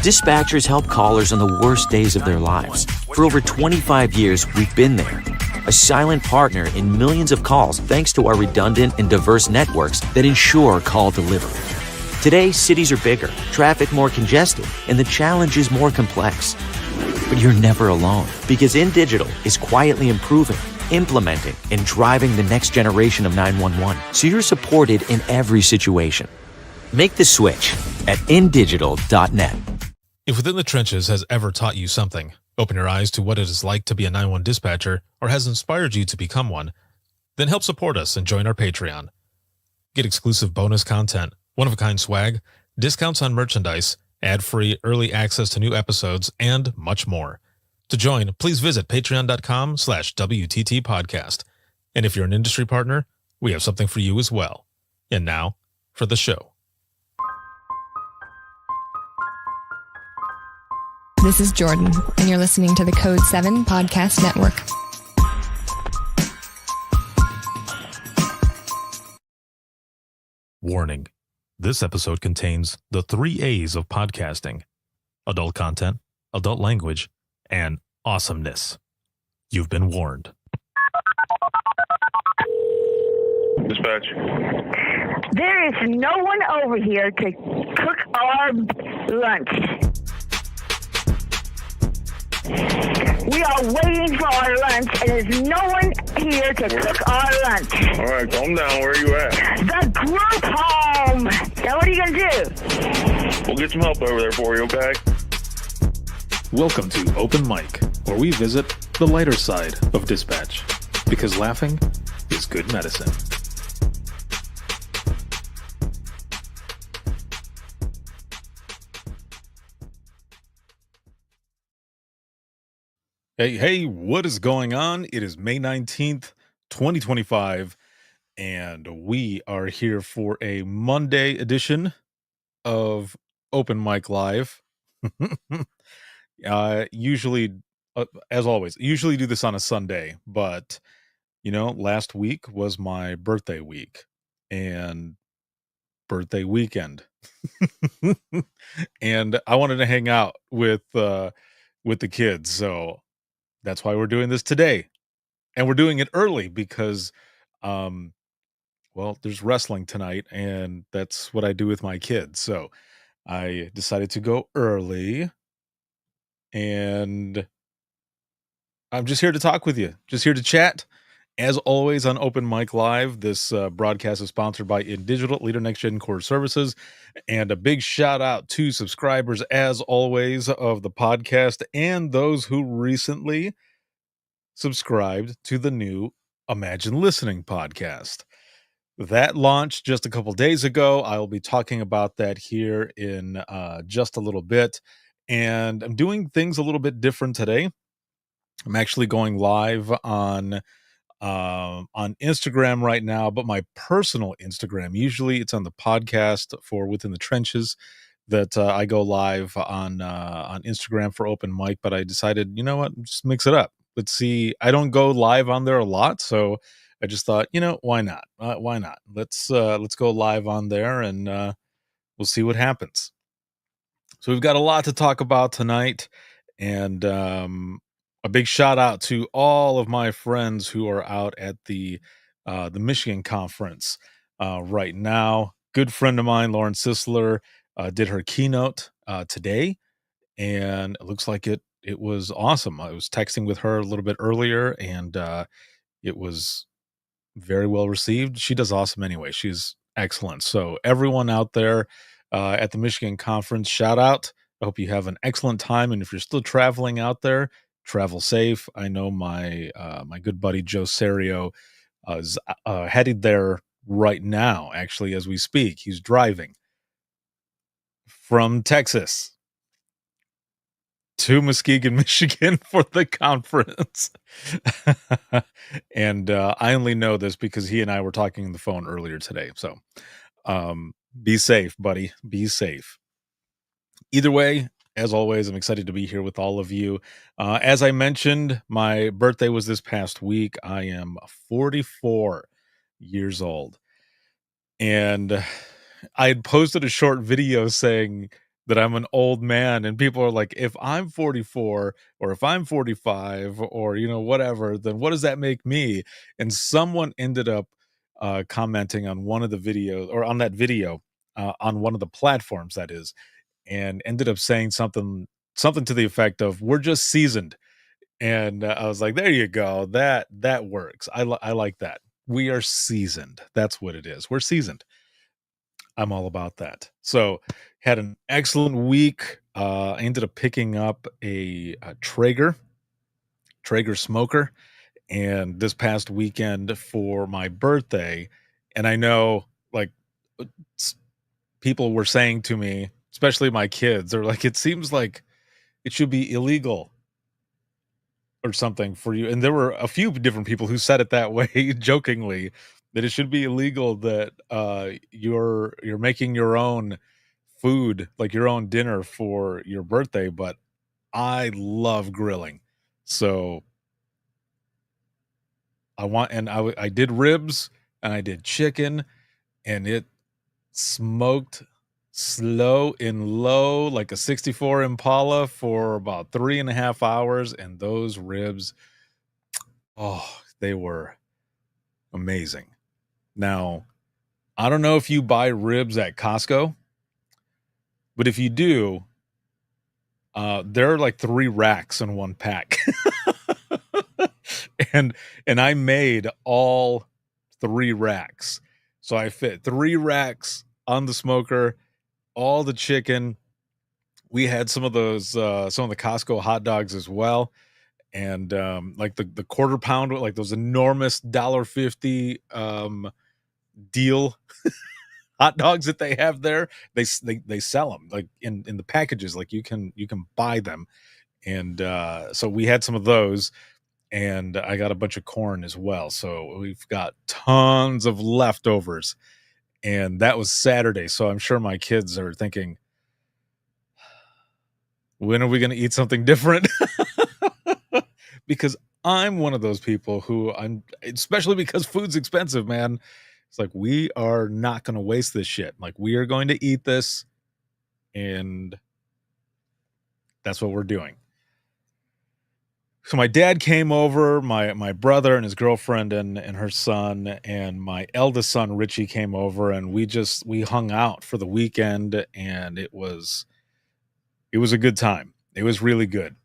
Dispatchers help callers on the worst days of their lives. For over 25 years, we've been there. A silent partner in millions of calls thanks to our redundant and diverse networks that ensure call delivery. Today, cities are bigger, traffic more congested, and the challenge is more complex. But you're never alone, because InDigital is quietly improving, implementing, and driving the next generation of 911, so you're supported in every situation. Make the switch at InDigital.net. If Within the Trenches has ever taught you something, open your eyes to what it is like to be a 911 dispatcher, or has inspired you to become one, then help support us and join our Patreon. Get exclusive bonus content, one-of-a-kind swag, discounts on merchandise, ad-free early access to new episodes, and much more. To join, please visit patreon.com/WTT podcast. And if you're an industry partner, we have something for you as well. And now, for the show. This is Jordan, and you're listening to the Code 7 Podcast Network. Warning. This episode contains the 3 A's of podcasting: adult content, adult language, and awesomeness. You've been warned. Dispatch. There is no one over here to cook our lunch. We are waiting for our lunch, and there's no one here to cook our lunch. All right, calm down. Where are you at? The group home. Now, what are you going to do? We'll get some help over there for you, okay? Welcome to Open Mic, where we visit the lighter side of dispatch, because laughing is good medicine. Hey, what is going on? It is May 19th, 2025, and we are here for a Monday edition of Open Mic Live. Usually, as always, usually do this on a Sunday, but, last week was my birthday week and birthday weekend. And I wanted to hang out with the kids, so that's why we're doing this today. And we're doing it early because, there's wrestling tonight, and that's what I do with my kids. So I decided to go early, and I'm just here to talk with you, just here to chat. As always on Open Mic Live, this broadcast is sponsored by InDigital, Leader Next Gen Core Services, and a big shout out to subscribers, as always, of the podcast and those who recently subscribed to the new Imagine Listening podcast. That launched just a couple days ago. I will be talking about that here in just a little bit, and I'm doing things a little bit different today. I'm actually going live on Instagram right now, but my personal Instagram. Usually it's on the podcast for Within the Trenches that I go live on Instagram for Open Mic, but I decided, you know what, just mix it up. Let's see. I don't go live on there a lot, so I just thought, why not? Why not? Let's go live on there, and we'll see what happens. So we've got a lot to talk about tonight, and a big shout out to all of my friends who are out at the Michigan conference right now. Good friend of mine, Lauren Sisler, did her keynote today, and it looks like it was awesome. I was texting with her a little bit earlier, and it was very well received. She does awesome anyway. She's excellent. So everyone out there at the Michigan conference, shout out. I hope you have an excellent time, and if you're still traveling out there, travel safe. I know my good buddy Joe Serio is headed there right now, actually, as we speak. He's driving from Texas to Muskegon, Michigan for the conference. And I only know this because he and I were talking on the phone earlier today. So be safe, buddy. Be safe. Either way, as always, I'm excited to be here with all of you. As I mentioned, my birthday was this past week. I am 44 years old. And I had posted a short video saying, that I'm an old man, and people are like, if I'm 44 or if I'm 45 or whatever, then what does that make me? And someone ended up commenting on one of the videos, or on that video, on one of the platforms, that is, and ended up saying something to the effect of, we're just seasoned. And I was like, there you go, that works. I like that. We are seasoned. That's what it is. We're seasoned. I'm all about that. So, had an excellent week. I ended up picking up a Traeger smoker, and this past weekend for my birthday. And I know, like, s- people were saying to me, especially my kids, they're like, it seems like it should be illegal or something for you. And there were a few different people who said it that way, jokingly, that it should be illegal, that you're making your own food, like your own dinner for your birthday. But I love grilling. So I did ribs and I did chicken, and it smoked slow and low like a 64 Impala for about 3.5 hours. And those ribs, oh, they were amazing. Now, I don't know if you buy ribs at Costco, but if you do, there are like 3 racks in one pack. and I made all 3 racks. So I fit 3 racks on the smoker, all the chicken. We had some of the Costco hot dogs as well. And like the quarter pound, like those enormous $1.50 deal hot dogs that they have there. They sell them like in the packages, like you can buy them. And so we had some of those, and I got a bunch of corn as well. So we've got tons of leftovers. And that was Saturday. So I'm sure my kids are thinking, when are we going to eat something different? Because I'm one of those people who, especially because food's expensive, man. It's like, we are not going to waste this shit. Like, we are going to eat this, and that's what we're doing. So my dad came over, my brother and his girlfriend and her son, and my eldest son Richie came over, and we hung out for the weekend, and it was a good time. It was really good.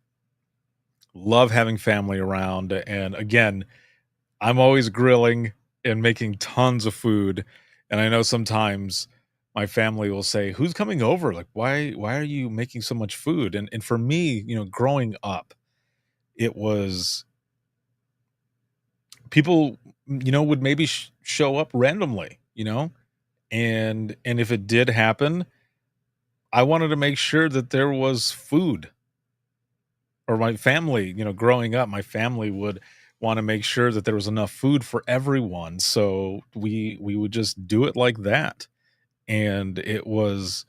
Love having family around, and again, I'm always grilling and making tons of food. And I know sometimes my family will say, "Who's coming over? Like, why are you making so much food?" And for me, growing up, it was people, would maybe show up randomly, and if it did happen, I wanted to make sure that there was food. Or my family, growing up, my family would want to make sure that there was enough food for everyone. So we would just do it like that. And it was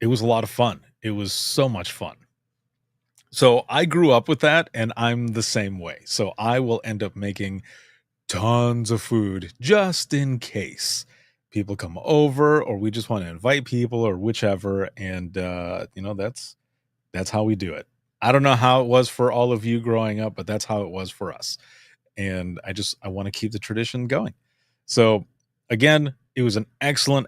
a lot of fun. It was so much fun. So I grew up with that, and I'm the same way. So I will end up making tons of food just in case people come over, or we just want to invite people, or whichever. And that's how we do it. I don't know how it was for all of you growing up, but that's how it was for us. And I want to keep the tradition going. So again, it was an excellent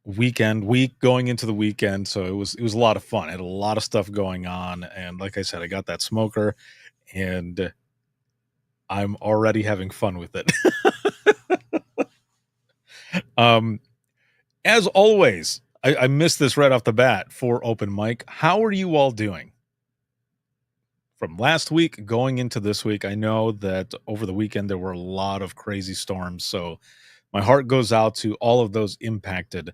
week going into the weekend. So it was a lot of fun. I had a lot of stuff going on, and like I said, I got that smoker, and I'm already having fun with it. As always, I missed this right off the bat for open mic. How are you all doing? From last week going into this week, I know that over the weekend there were a lot of crazy storms. So my heart goes out to all of those impacted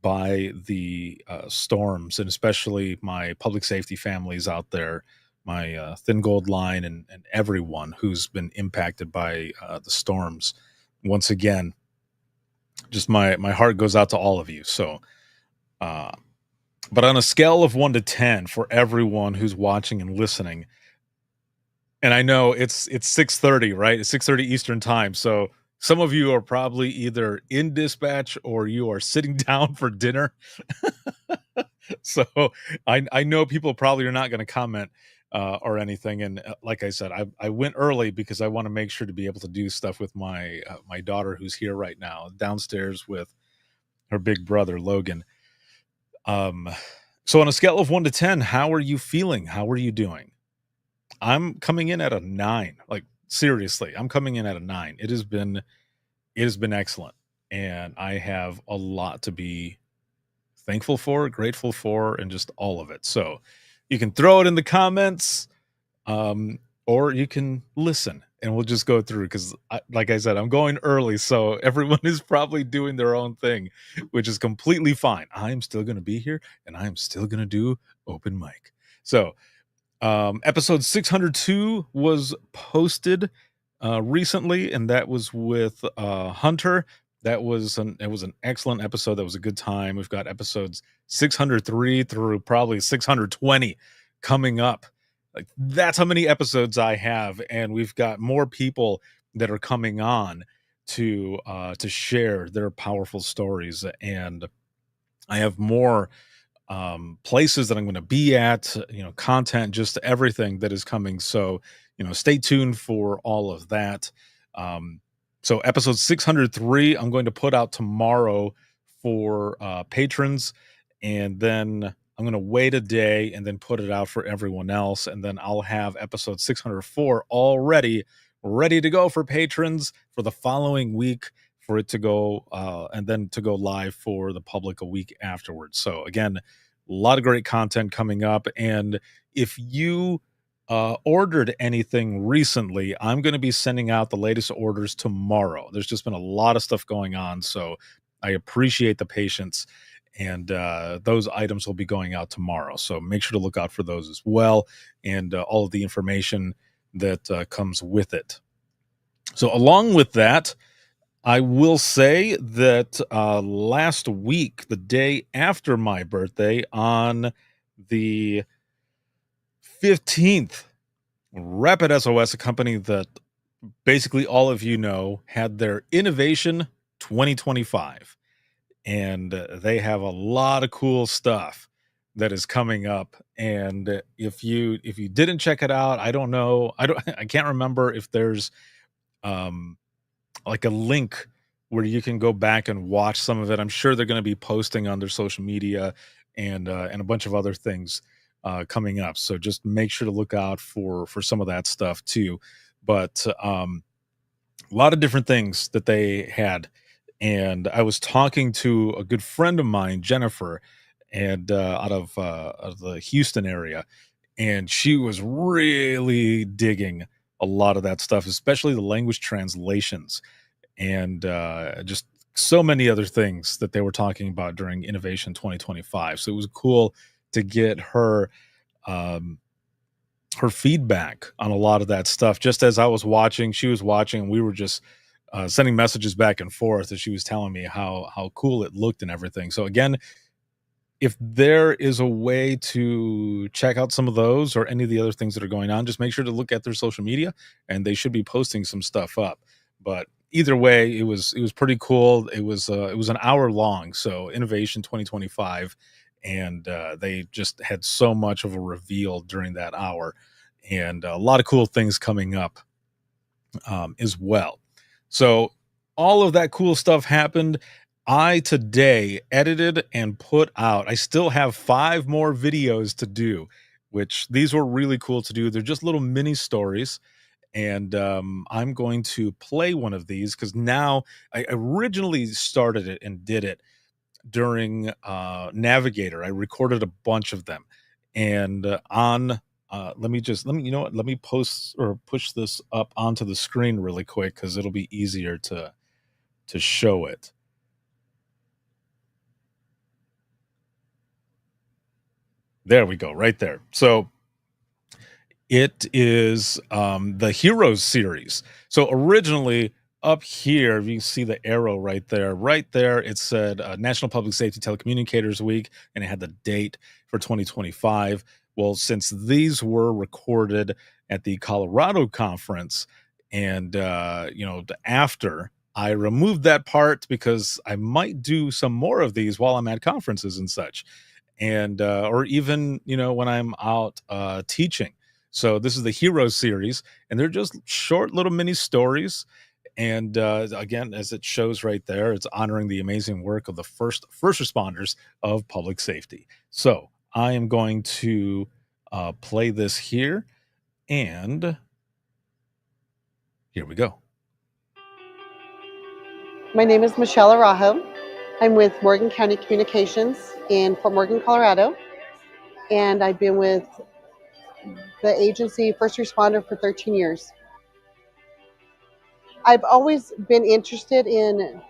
by the storms, and especially my public safety families out there, my Thin Gold Line, and everyone who's been impacted by the storms. Once again, just my heart goes out to all of you. So, but on a scale of 1 to 10 for everyone who's watching and listening, and I know it's 6:30, right? It's 6:30 Eastern time. So Some of you are probably either in dispatch or you are sitting down for dinner. So I know people probably are not going to comment or anything. And like I said, I went early because I want to make sure to be able to do stuff with my my daughter who's here right now downstairs with her big brother Logan. So on a scale of 1 to 10, how are you feeling? How are you doing? I'm coming in at a 9. Like seriously, I'm coming in at a 9. It has been excellent, and I have a lot to be thankful for, grateful for, and just all of it. So you can throw it in the comments, or you can listen, and we'll just go through because, like I said, I'm going early, so everyone is probably doing their own thing, which is completely fine. I'm still going to be here, and I'm still going to do open mic. So episode 602 was posted recently, and that was with Hunter. It was an excellent episode. That was a good time. We've got episodes 603 through probably 620 coming up. Like that's how many episodes I have, and we've got more people that are coming on to share their powerful stories, and I have more places that I'm going to be at, content, just everything that is coming. So, stay tuned for all of that. So episode 603, I'm going to put out tomorrow for patrons, and then I'm going to wait a day and then put it out for everyone else. And then I'll have episode 604 already ready to go for patrons for the following week for it to go, and then to go live for the public a week afterwards. So again, a lot of great content coming up. And if you ordered anything recently, I'm going to be sending out the latest orders tomorrow. There's just been a lot of stuff going on, so I appreciate the patience. And those items will be going out tomorrow. So make sure to look out for those as well, and all of the information that comes with it. So along with that, I will say that last week, the day after my birthday, on the 15th, Rapid SOS, a company that basically all of you know, had their Innovation 2025. And they have a lot of cool stuff that is coming up. And if you didn't check it out, I don't know. I can't remember if there's like a link where you can go back and watch some of it. I'm sure they're going to be posting on their social media and a bunch of other things coming up. So just make sure to look out for some of that stuff too. But a lot of different things that they had. And I was talking to a good friend of mine, Jennifer, and out of the Houston area, and she was really digging a lot of that stuff, especially the language translations, and just so many other things that they were talking about during Innovation 2025. So it was cool to get her her feedback on a lot of that stuff. Just as I was watching, she was watching, and we were just sending messages back and forth as she was telling me how cool it looked and everything. So again, if there is a way to check out some of those or any of the other things that are going on, just make sure to look at their social media, and they should be posting some stuff up. But either way, it was pretty cool. It was an hour long, so Innovation 2025, and they just had so much of a reveal during that hour, and a lot of cool things coming up as well. So all of that cool stuff happened. I today edited and put out, I still have 5 more videos to do, which these were really cool to do. They're just little mini stories. And I'm going to play one of these because now I originally started it and did it during Navigator. I recorded a bunch of them. And let me post or push this up onto the screen really quick because it'll be easier to show it. There we go, right there. So it is the Heroes series. So originally up here, you can see the arrow right there. Right there, it said National Public Safety Telecommunicators Week, and it had the date for 2025. Well, since these were recorded at the Colorado conference, and after I removed that part because I might do some more of these while I'm at conferences and such, and or even when I'm out teaching. So this is the Hero series, and they're just short little mini stories. And again, as it shows right there, it's honoring the amazing work of the first responders of public safety. So I am going to play this here, and here we go. My name is Michelle Arajo. I'm with Morgan County Communications in Fort Morgan, Colorado, and I've been with the agency First Responder for 13 years. I've always been interested in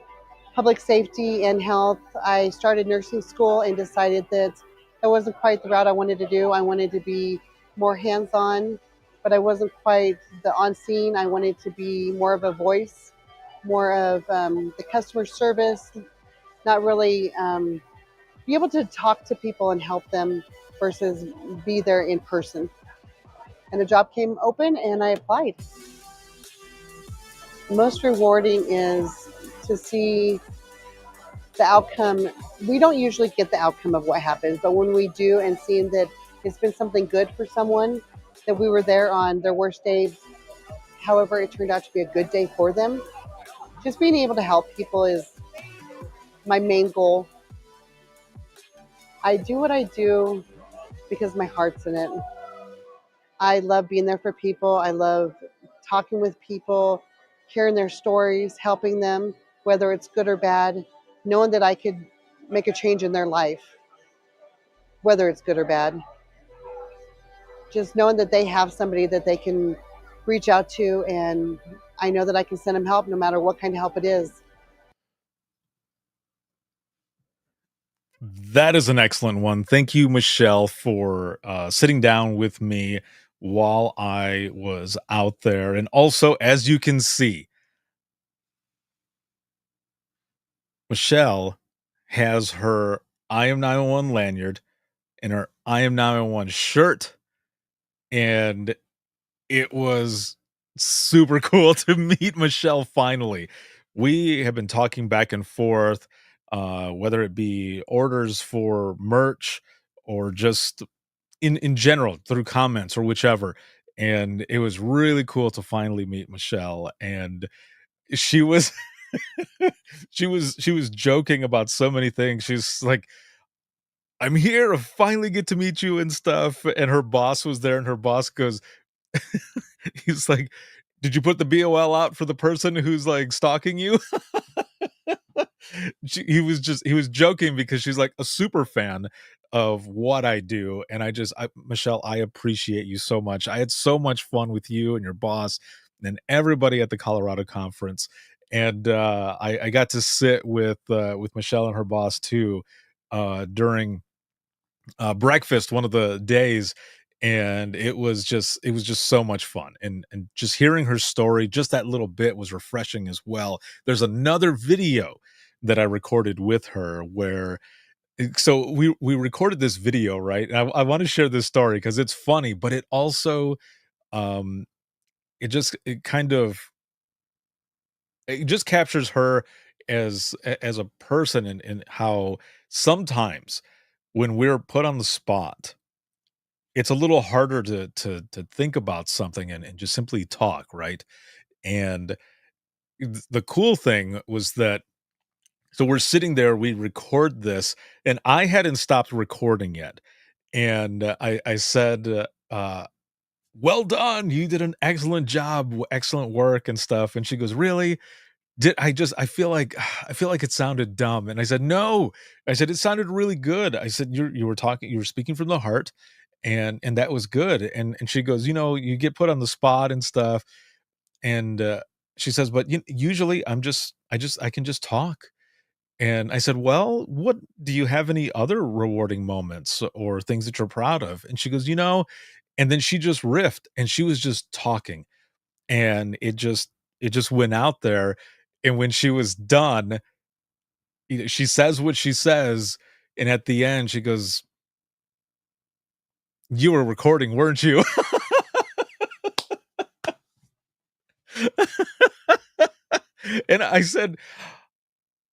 public safety and health. I started nursing school and decided that that wasn't quite the route I wanted to do. I wanted to be more hands-on, but I wasn't quite the on-scene. I wanted to be more of a voice, more of the customer service, not really be able to talk to people and help them versus be there in person. And the job came open and I applied. Most rewarding is to see the outcome. We don't usually get the outcome of what happens, but when we do and seeing that it's been something good for someone, that we were there on their worst day, however it turned out to be a good day for them, just being able to help people is my main goal. I do what I do because my heart's in it. I love being there for people. I love talking with people, hearing their stories, helping them, whether it's good or bad, knowing that I could make a change in their life, whether it's good or bad. Just knowing that they have somebody that they can reach out to, and I know that I can send them help no matter what kind of help it is. That is an excellent one. Thank you, Michelle, for sitting down with me while I was out there. And also, as you can see, Michelle has her I Am 911 lanyard and her I Am 911 shirt. And it was super cool to meet Michelle finally. We have been talking back and forth, whether it be orders for merch or just in general through comments or whichever. And it was really cool to finally meet Michelle. And she was she was joking about so many things. She's like, I'm here to finally get to meet you and stuff. And her boss was there, and her boss goes, he's like, did you put the BOL out for the person who's like stalking you? He was joking because she's like a super fan of what I do. And Michelle, I appreciate you so much. I had so much fun with you and your boss and everybody at the Colorado conference. And I got to sit with Michelle and her boss too during breakfast one of the days, and it was just so much fun, and just hearing her story, just that little bit was refreshing as well. There's another video that I recorded with her where so we recorded this video, right? And I want to share this story because it's funny, but it also um it just captures her as a person, and how sometimes when we're put on the spot, it's a little harder to think about something and just simply talk, right? And the cool thing was that so we're sitting there, we record this, and I hadn't stopped recording yet. And I said, well done, you did an excellent job, excellent work and stuff. And she goes, really? I feel like I feel like it sounded dumb. And I said, no. I said, it sounded really good. I said, you were speaking from the heart, and that was good. And she goes, you get put on the spot and stuff. And she says, but usually I can just talk. And I said, well, what do you have any other rewarding moments or things that you're proud of? And she goes, and then she just riffed, and she was just talking, and it just went out there. And when she was done, she says what she says, and at the end she goes, you were recording, weren't you? And I said,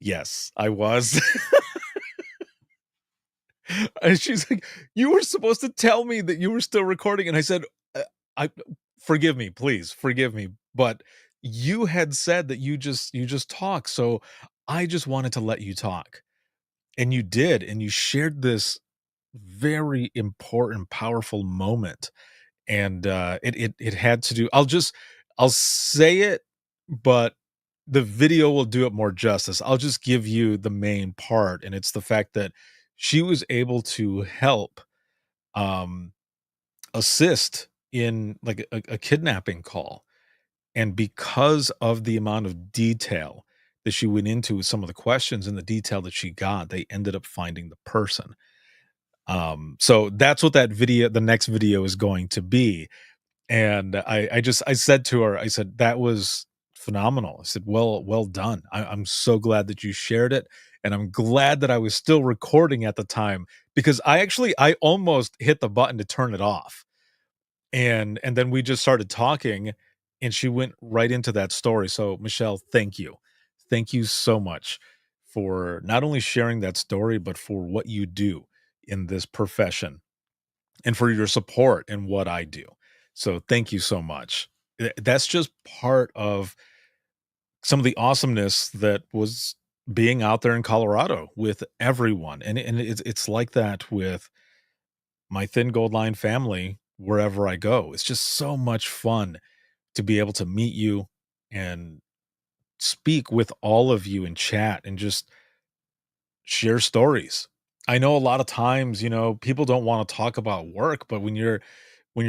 yes, I was. And she's like, you were supposed to tell me that you were still recording. And I said, I forgive me, please forgive me. But you had said that you just talk. So I just wanted to let you talk. And you did. And you shared this very important, powerful moment. And it had to do, I'll say it, but the video will do it more justice. I'll just give you the main part, and it's the fact that she was able to help um assist in like a kidnapping call. And because of the amount of detail that she went into with some of the questions and the detail that she got, they ended up finding the person. So that's what the next video is going to be. And I said to her, I said, that was phenomenal. I said, well done. I'm so glad that you shared it. And I'm glad that I was still recording at the time, because I almost hit the button to turn it off. And then we just started talking, and she went right into that story. So Michelle, thank you. Thank you so much for not only sharing that story, but for what you do in this profession and for your support in what I do. So thank you so much. That's just part of some of the awesomeness that was being out there in Colorado with everyone. And it's like that with my Thin Gold Line family wherever I go. It's just so much fun to be able to meet you and speak with all of you and chat and just share stories. I know a lot of times, people don't want to talk about work, but when you're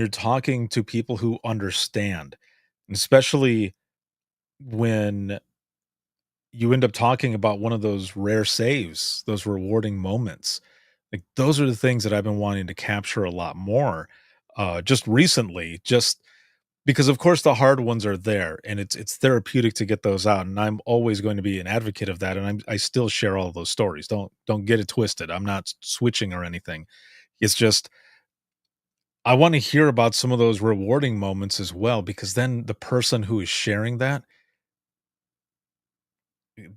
talking to people who understand, and especially when you end up talking about one of those rare saves, those rewarding moments, like those are the things that I've been wanting to capture a lot more just recently, just because of course the hard ones are there, and it's therapeutic to get those out, and I'm always going to be an advocate of that, and I still share all of those stories. Don't get it twisted. I'm not switching or anything. It's just I want to hear about some of those rewarding moments as well, because then the person who is sharing that,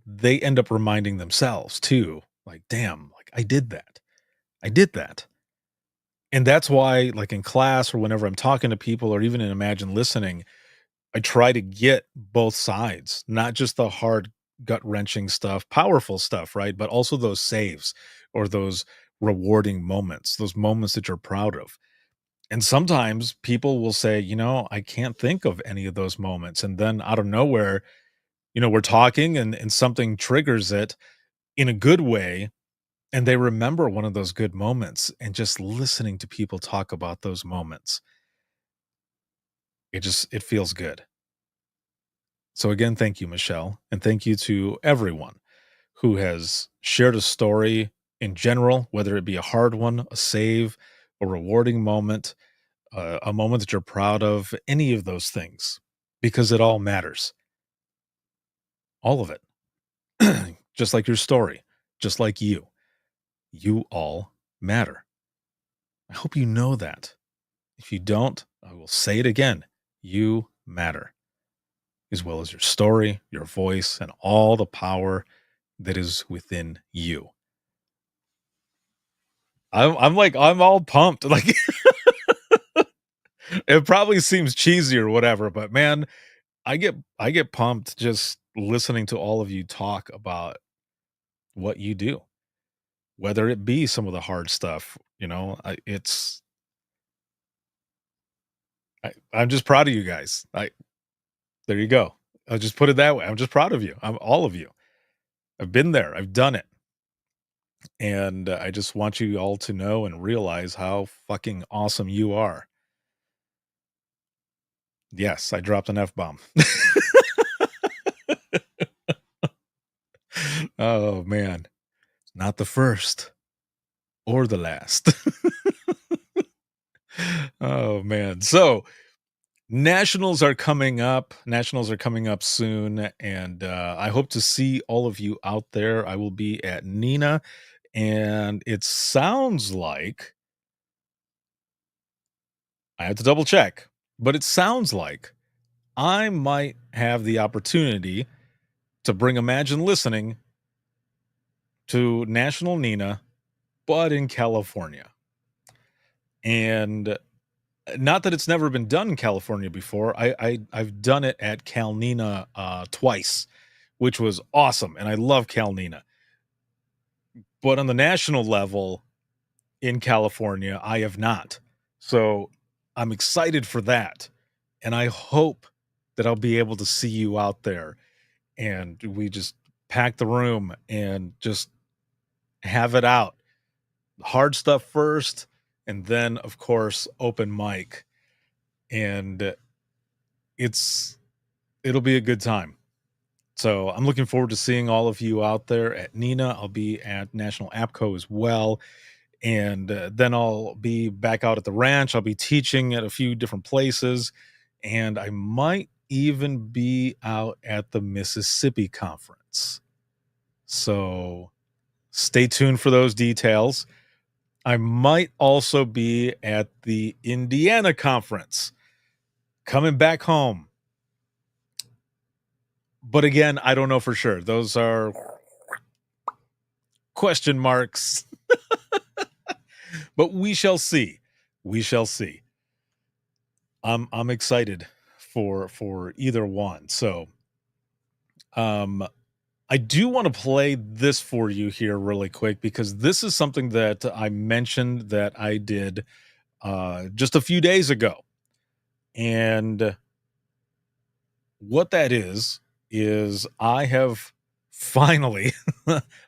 they end up reminding themselves too, like, damn, like I did that. I did that. And that's why, like in class or whenever I'm talking to people or even in Imagine Listening, I try to get both sides, not just the hard, gut wrenching stuff, powerful stuff, right? But also those saves or those rewarding moments, those moments that you're proud of. And sometimes people will say, I can't think of any of those moments. And then out of nowhere, we're talking and something triggers it in a good way. And they remember one of those good moments, and just listening to people talk about those moments, it feels good. So again, thank you, Michelle. And thank you to everyone who has shared a story in general, whether it be a hard one, a save, a rewarding moment, a moment that you're proud of, any of those things, because it all matters. All of it. Just like your story, just like you. You all matter. I hope you know that. If you don't, I will say it again. You matter, as well as your story, your voice, and all the power that is within you. I'm all pumped. Like it probably seems cheesy or whatever, but man, I get pumped just listening to all of you talk about what you do, whether it be some of the hard stuff. I'm just proud of you guys. There you go. I'll just put it that way. I'm just proud of you. I'm all of you. I've been there. I've done it. And I just want you all to know and realize how fucking awesome you are. Yes, I dropped an F bomb. Oh man, not the first or the last. Oh man. So, nationals are coming up. Nationals are coming up soon, and I hope to see all of you out there. I will be at Nina, and it sounds like I have to double check, but it sounds like I might have the opportunity to bring Imagine Listening to National Nina, but in California. And not that it's never been done in California before. I've done it at Cal Nina twice, which was awesome. And I love Cal Nina. But on the national level in California, I have not. So I'm excited for that. And I hope that I'll be able to see you out there and we just pack the room and just have it out. Hard stuff first, and then, of course, open mic. And it'll be a good time. So I'm looking forward to seeing all of you out there at Nina. I'll be at National APCO as well. And then I'll be back out at the ranch. I'll be teaching at a few different places. And I might even be out at the Mississippi Conference. So stay tuned for those details. I might also be at the Indiana Conference, coming back home. But again, I don't know for sure. Those are question marks. But we shall see. We shall see. I'm excited for either one. So I do want to play this for you here really quick, because this is something that I mentioned that I did just a few days ago. And what that is I have finally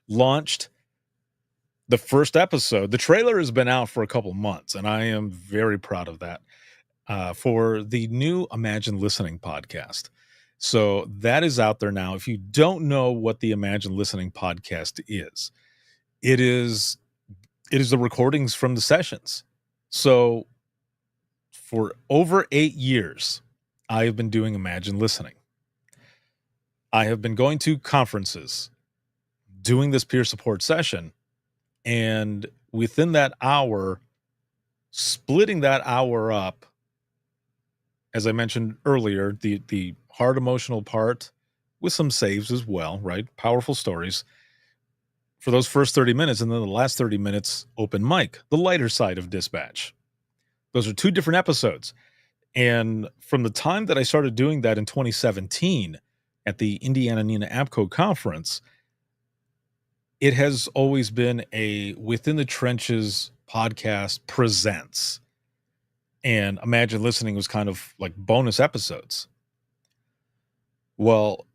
launched the first episode. The trailer has been out for a couple months, and I am very proud of that, for the new Imagine Listening podcast. So that is out there now. If you don't know what the Imagine Listening podcast is, it is the recordings from the sessions. So for over 8 years, I have been doing Imagine Listening. I have been going to conferences, doing this peer support session, and within that hour, splitting that hour up, as I mentioned earlier, the hard emotional part with some saves as well, right? Powerful stories for those first 30 minutes. And then the last 30 minutes, open mic, the lighter side of Dispatch. Those are two different episodes. And from the time that I started doing that in 2017 at the Indiana Nina APCO conference, it has always been a Within the Trenches podcast presents. And Imagine Listening was kind of like bonus episodes. Well,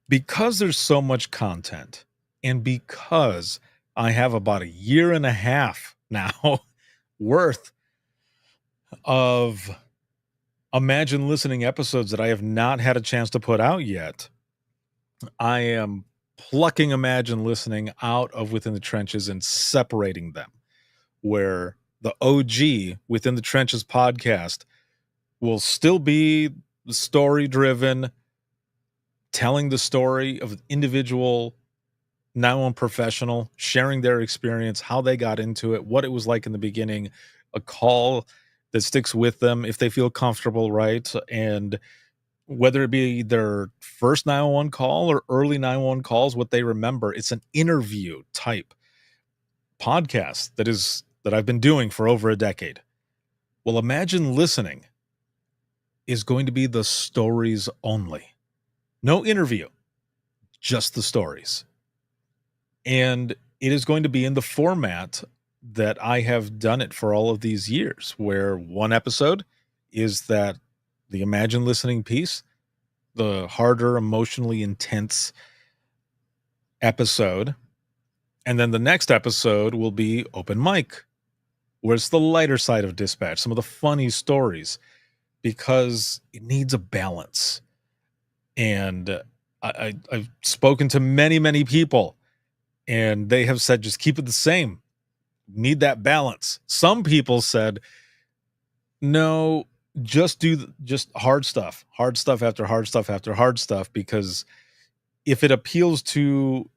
because there's so much content, and because I have about 1.5 years now worth of Imagine Listening episodes that I have not had a chance to put out yet, I am plucking Imagine Listening out of Within the Trenches and separating them, where the OG Within the Trenches podcast will still be story driven, telling the story of an individual 911 professional, sharing their experience, how they got into it, what it was like in the beginning, a call that sticks with them if they feel comfortable, right? And whether it be their first 911 call or early 911 calls, what they remember, it's an interview type podcast that I've been doing for over a decade. Well, Imagine Listening is going to be the stories only. No interview, just the stories. And it is going to be in the format that I have done it for all of these years, where one episode is that the Imagine Listening piece, the harder, emotionally intense episode. And then the next episode will be open mic, where it's the lighter side of Dispatch, some of the funny stories, because it needs a balance. And I've spoken to many, many people, and they have said, just keep it the same. Need that balance. Some people said, no, just do hard stuff after hard stuff after hard stuff, because if it appeals to,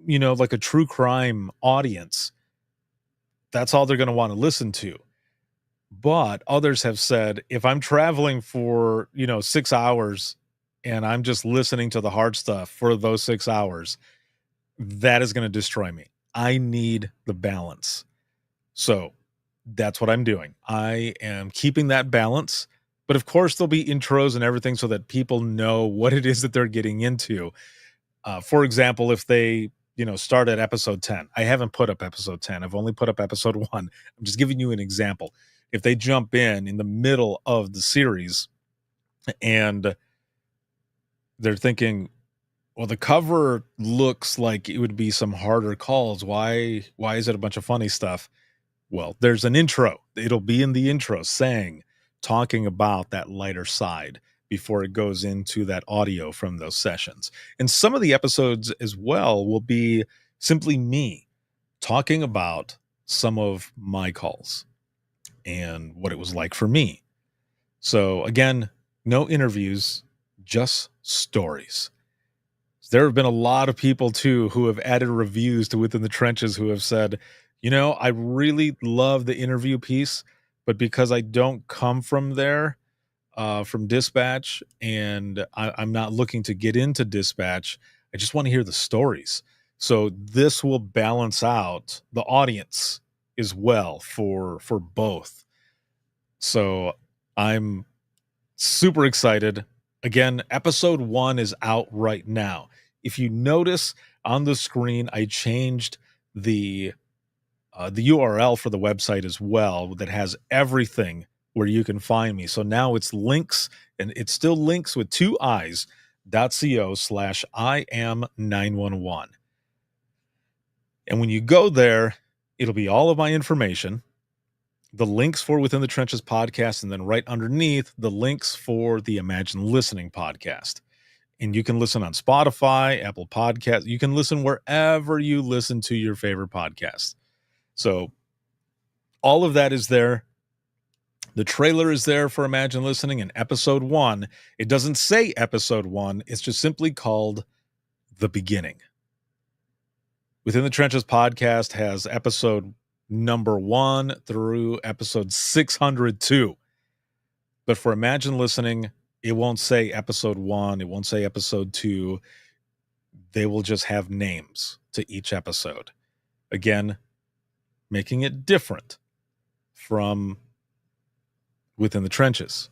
like a true crime audience, that's all they're going to want to listen to. But others have said, if I'm traveling for, 6 hours and I'm just listening to the hard stuff for those 6 hours, that is going to destroy me. I need the balance. So that's what I'm doing. I am keeping that balance, but of course there'll be intros and everything so that people know what it is that they're getting into. For example, if they, start at episode 10, I haven't put up episode 10. I've only put up episode 1. I'm just giving you an example. If they jump in the middle of the series and they're thinking, well, the cover looks like it would be some harder calls. Why is it a bunch of funny stuff? Well, there's an intro. It'll be in the intro talking about that lighter side before it goes into that audio from those sessions. And some of the episodes as well will be simply me talking about some of my calls and what it was like for me. So again, no interviews, just stories. There have been a lot of people too who have added reviews to Within the Trenches who have said, I really love the interview piece, but because I don't come from there, from Dispatch, and I'm not looking to get into Dispatch, I just want to hear the stories. So this will balance out the audience as well for both. So I'm super excited. Again, episode 1 is out right now. If you notice on the screen, I changed the URL for the website as well that has everything where you can find me. So now it's links, and it's still links with 2 i's.co/IAM911. And when you go there, it'll be all of my information, the links for Within the Trenches podcast, and then right underneath the links for the Imagine Listening podcast. And you can listen on Spotify, Apple Podcasts. You can listen wherever you listen to your favorite podcasts. So all of that is there. The trailer is there for Imagine Listening in episode 1. It doesn't say episode 1. It's just simply called The Beginning. Within the Trenches podcast has episode number 1 through episode 602. But for Imagine Listening, it won't say episode 1. It won't say episode 2. They will just have names to each episode. Again, making it different from Within the Trenches.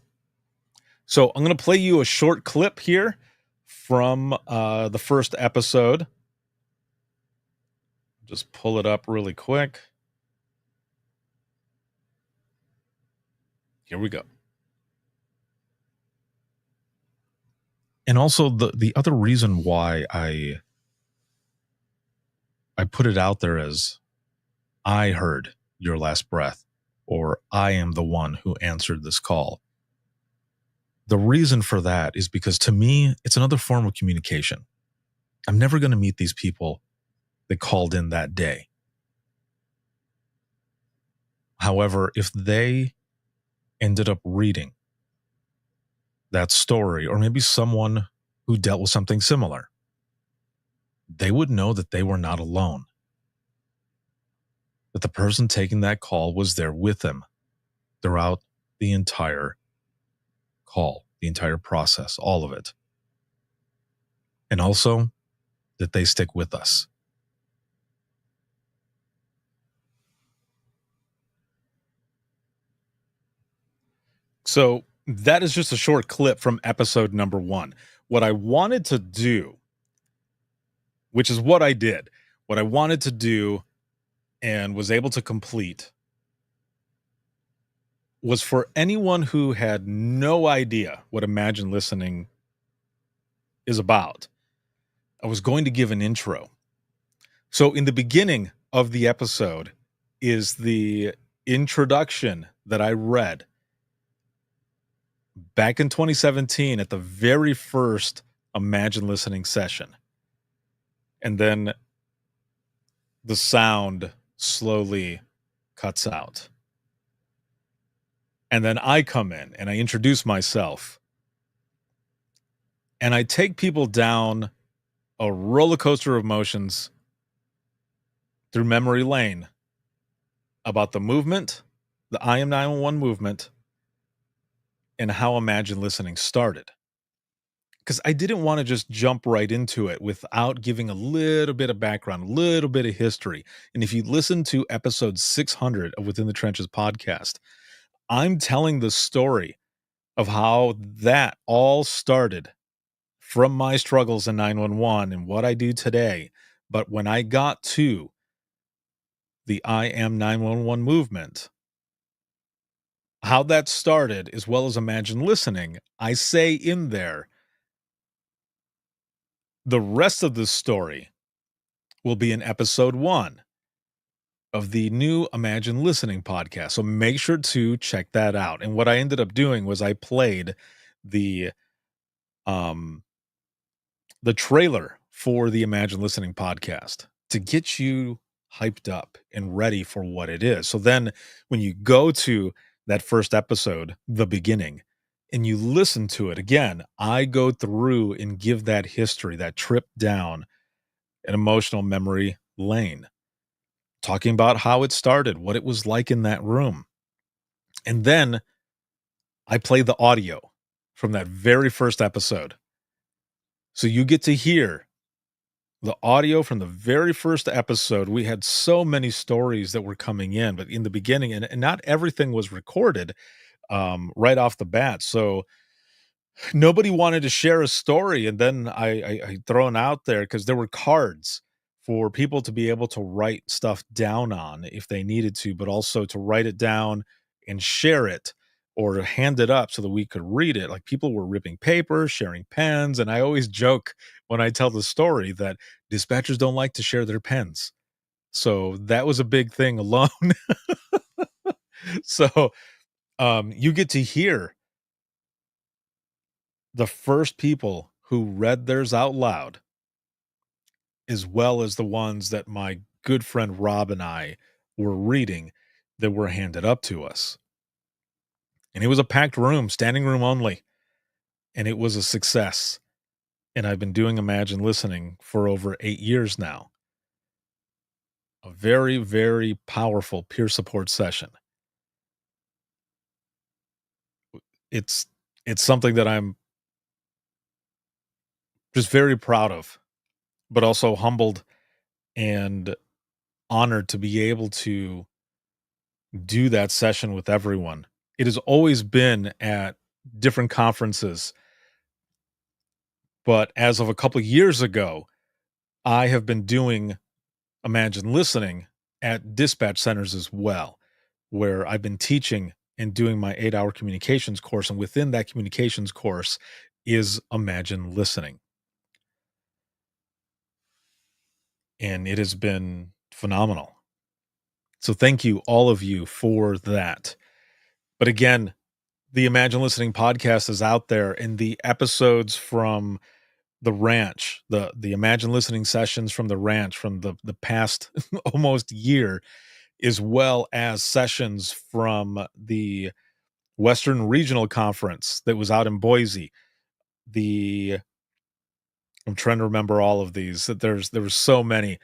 So I'm going to play you a short clip here from the first episode. Just pull it up really quick. Here we go. And also the other reason why I put it out there as I heard your last breath, or I am the one who answered this call. The reason for that is because to me, it's another form of communication. I'm never going to meet these people that called in that day. However, if they ended up reading that story, or maybe someone who dealt with something similar, they would know that they were not alone. That the person taking that call was there with them throughout the entire call, the entire process, all of it. And also that they stick with us. So that is just a short clip from episode number 1. What I wanted to do, which is what I did, what I wanted to do and was able to complete, was for anyone who had no idea what Imagine Listening is about, I was going to give an intro. So in the beginning of the episode is the introduction that I read back in 2017 at the very first Imagine Listening session. And then the sound slowly cuts out. And then I come in and I introduce myself. And I take people down a roller coaster of emotions through memory lane about the movement, the IAM911 movement, and how Imagine Listening started. because I didn't want to just jump right into it without giving a little bit of background, a little bit of history. And if you listen to episode 600 of Within the Trenches podcast, I'm telling the story of how that all started from my struggles in 911 and what I do today. But when I got to the I Am 911 movement, how that started, as well as Imagine Listening, I say in there, the rest of the story will be in episode 1 of the new Imagine Listening podcast. So make sure to check that out. And what I ended up doing was I played the trailer for the Imagine Listening podcast to get you hyped up and ready for what it is. So then when you go to that first episode, the beginning, and you listen to it again, I go through and give that history, that trip down an emotional memory lane, talking about how it started, what it was like in that room. And then I play the audio from that very first episode. So you get to hear the audio from the very first episode. We had so many stories that were coming in, but in the beginning, and not everything was recorded right off the bat. So nobody wanted to share a story. And then I thrown out there because there were cards for people to be able to write stuff down on if they needed to, but also to write it down and share it or hand it up so that we could read it. Like people were ripping paper, sharing pens. And I always joke when I tell the story that dispatchers don't like to share their pens. So that was a big thing alone. So you get to hear the first people who read theirs out loud, as well as the ones that my good friend Rob and I were reading that were handed up to us. And it was a packed room, standing room only. And it was a success. And I've been doing Imagine Listening for over 8 years now. A very, very powerful peer support session. It's something that I'm just very proud of, but also humbled and honored to be able to do that session with everyone. It has always been at different conferences, but as of a couple of years ago, I have been doing Imagine Listening at dispatch centers as well, where I've been teaching and doing my 8-hour communications course. And within that communications course is Imagine Listening. And it has been phenomenal. So thank you, all of you, for that. But again, the Imagine Listening podcast is out there, and the episodes from the ranch, the Imagine Listening sessions from the ranch from the past almost year, as well as sessions from the Western Regional Conference that was out in Boise. I'm trying to remember all of these. That there were so many.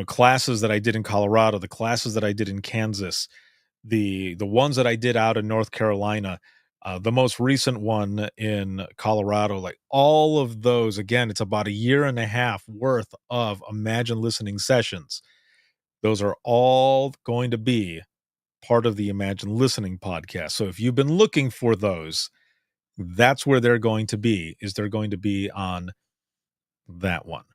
Classes that I did in Colorado, the classes that I did in Kansas, the ones that I did out in North Carolina, the most recent one in Colorado, like all of those, again, it's about 1.5 years worth of Imagine Listening sessions. Those are all going to be part of the Imagine Listening podcast. So if you've been looking for those, that's where they're going to be, they're going to be on that one.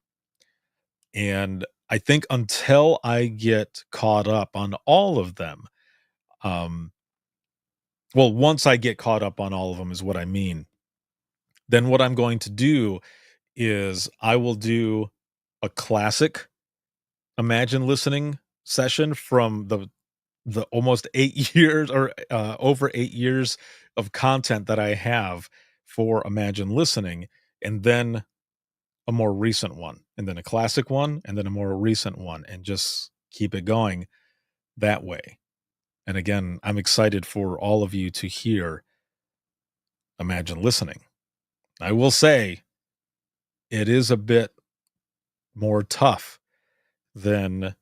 And I think until I get caught up on all of them, once I get caught up on all of them is what I mean, then what I'm going to do is I will do a classic Imagine Listening session from the almost 8 years or over 8 years of content that I have for Imagine Listening, and then a more recent one, and then a classic one, and then a more recent one, and just keep it going that way. And again, I'm excited for all of you to hear Imagine Listening. I will say it is a bit more tough than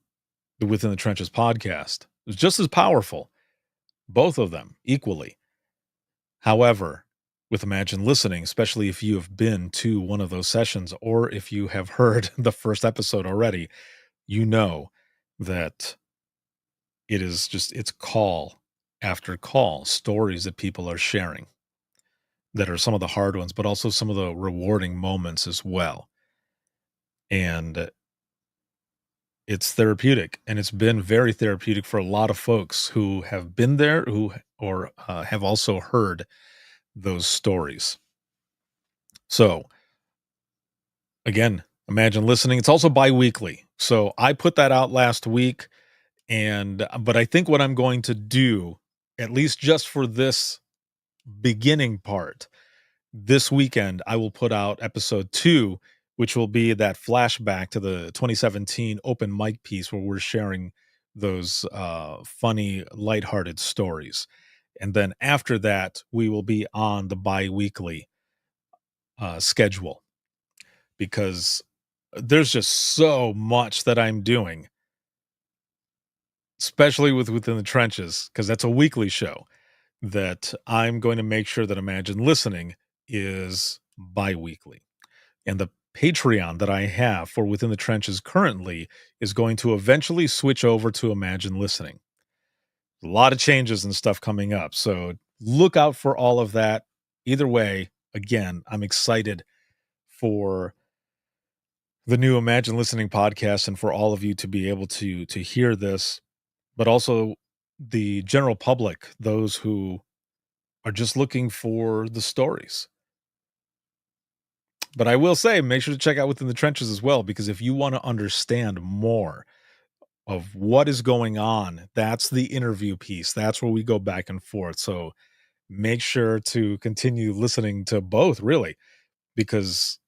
the Within the Trenches podcast. It's just as powerful, both of them equally. However, with Imagine Listening, especially if you have been to one of those sessions or if you have heard the first episode already, you know that it's call after call, stories that people are sharing that are some of the hard ones, but also some of the rewarding moments as well. And it's therapeutic, and it's been very therapeutic for a lot of folks who have been there, have also heard those stories. So again, Imagine Listening. It's also bi-weekly. So I put that out last week, but I think what I'm going to do, at least just for this beginning part, this weekend, I will put out episode 2, which will be that flashback to the 2017 open mic piece where we're sharing those funny, lighthearted stories. And then after that, we will be on the bi-weekly schedule, because there's just so much that I'm doing, especially with Within the Trenches, because that's a weekly show, that I'm going to make sure that Imagine Listening is bi-weekly. And the Patreon that I have for Within the Trenches currently is going to eventually switch over to Imagine Listening. A lot of changes and stuff coming up, so look out for all of that. Either way, again, I'm excited for the new Imagine Listening podcast and for all of you to be able to hear this, but also the general public, those who are just looking for the stories. But I will say, make sure to check out Within the Trenches as well, because if you want to understand more of what is going on, that's the interview piece. That's where we go back and forth. So make sure to continue listening to both, really, because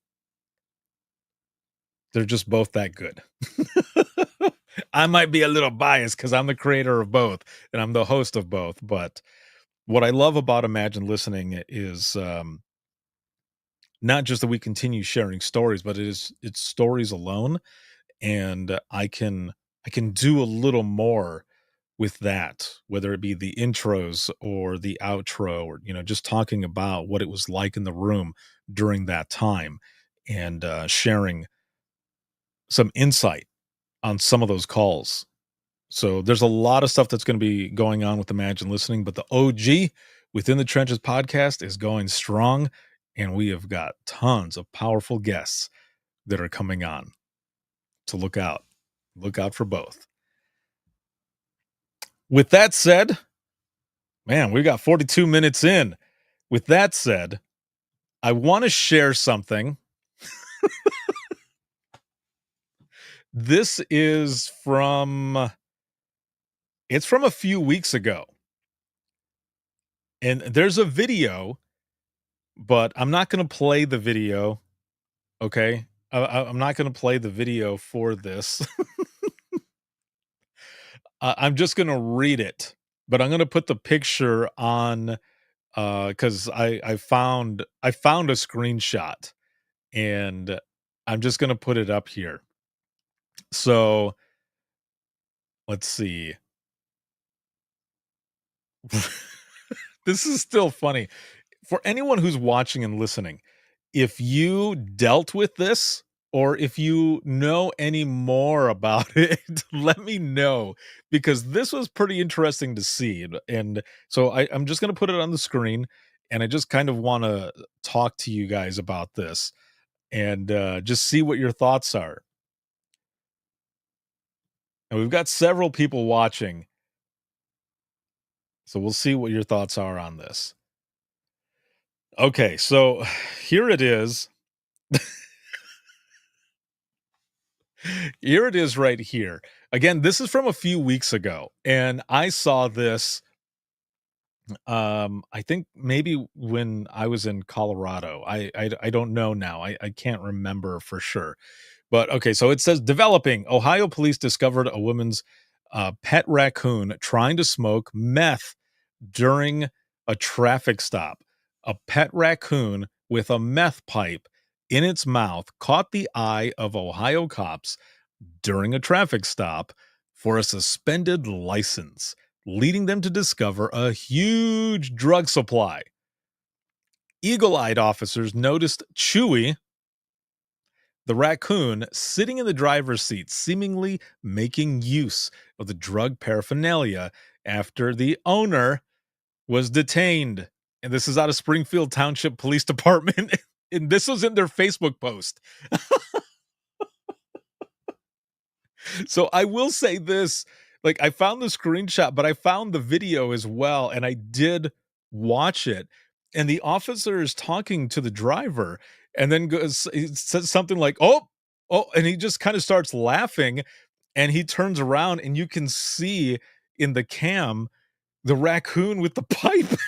they're just both that good. I might be a little biased because I'm the creator of both and I'm the host of both. But what I love about Imagine Listening is not just that we continue sharing stories, but it's stories alone. And I can do a little more with that, whether it be the intros or the outro, or, just talking about what it was like in the room during that time, and sharing some insight on some of those calls. So there's a lot of stuff that's going to be going on with Imagine Listening, but the OG Within the Trenches podcast is going strong, and we have got tons of powerful guests that are coming on. So look out for both. With that said, man, we got 42 minutes in. With that said, I want to share something. This is from a few weeks ago. And there's a video, but I'm not going to play the video. Okay. I'm not going to play the video for this. I'm just going to read it, but I'm going to put the picture on because I found a screenshot, and I'm just going to put it up here. So let's see. This is still funny. For anyone who's watching and listening, if you dealt with this, or if you know any more about it, let me know, because this was pretty interesting to see. And so I'm just going to put it on the screen, and I just kind of want to talk to you guys about this and just see what your thoughts are. And we've got several people watching, so we'll see what your thoughts are on this. Okay, so here it is. Here it is right here. Again, this is from a few weeks ago, and I saw this I think maybe when I was in Colorado. I don't know now. I can't remember for sure. But okay, so it says, developing, Ohio police discovered a woman's pet raccoon trying to smoke meth during a traffic stop. A pet raccoon with a meth pipe in its mouth caught the eye of Ohio cops during a traffic stop for a suspended license, leading them to discover a huge drug supply. Eagle-eyed officers noticed Chewy, the raccoon, sitting in the driver's seat, seemingly making use of the drug paraphernalia after the owner was detained. And this is out of Springfield Township Police Department. And this was in their Facebook post. So I will say this, like, I found the screenshot, but I found the video as well, and I did watch it. And the officer is talking to the driver, and then he says something like, "Oh, oh," and he just kind of starts laughing, and he turns around, and you can see in the cam the raccoon with the pipe.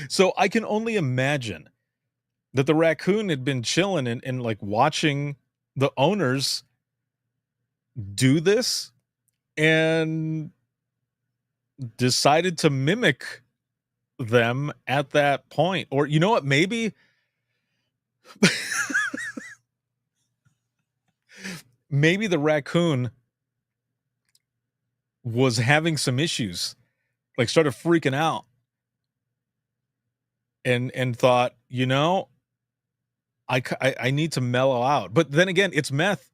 So I can only imagine that the raccoon had been chilling and like watching the owners do this and decided to mimic them at that point. Or you know what, maybe maybe the raccoon was having some issues, like started freaking out and thought, you know, I need to mellow out. But then again, it's meth.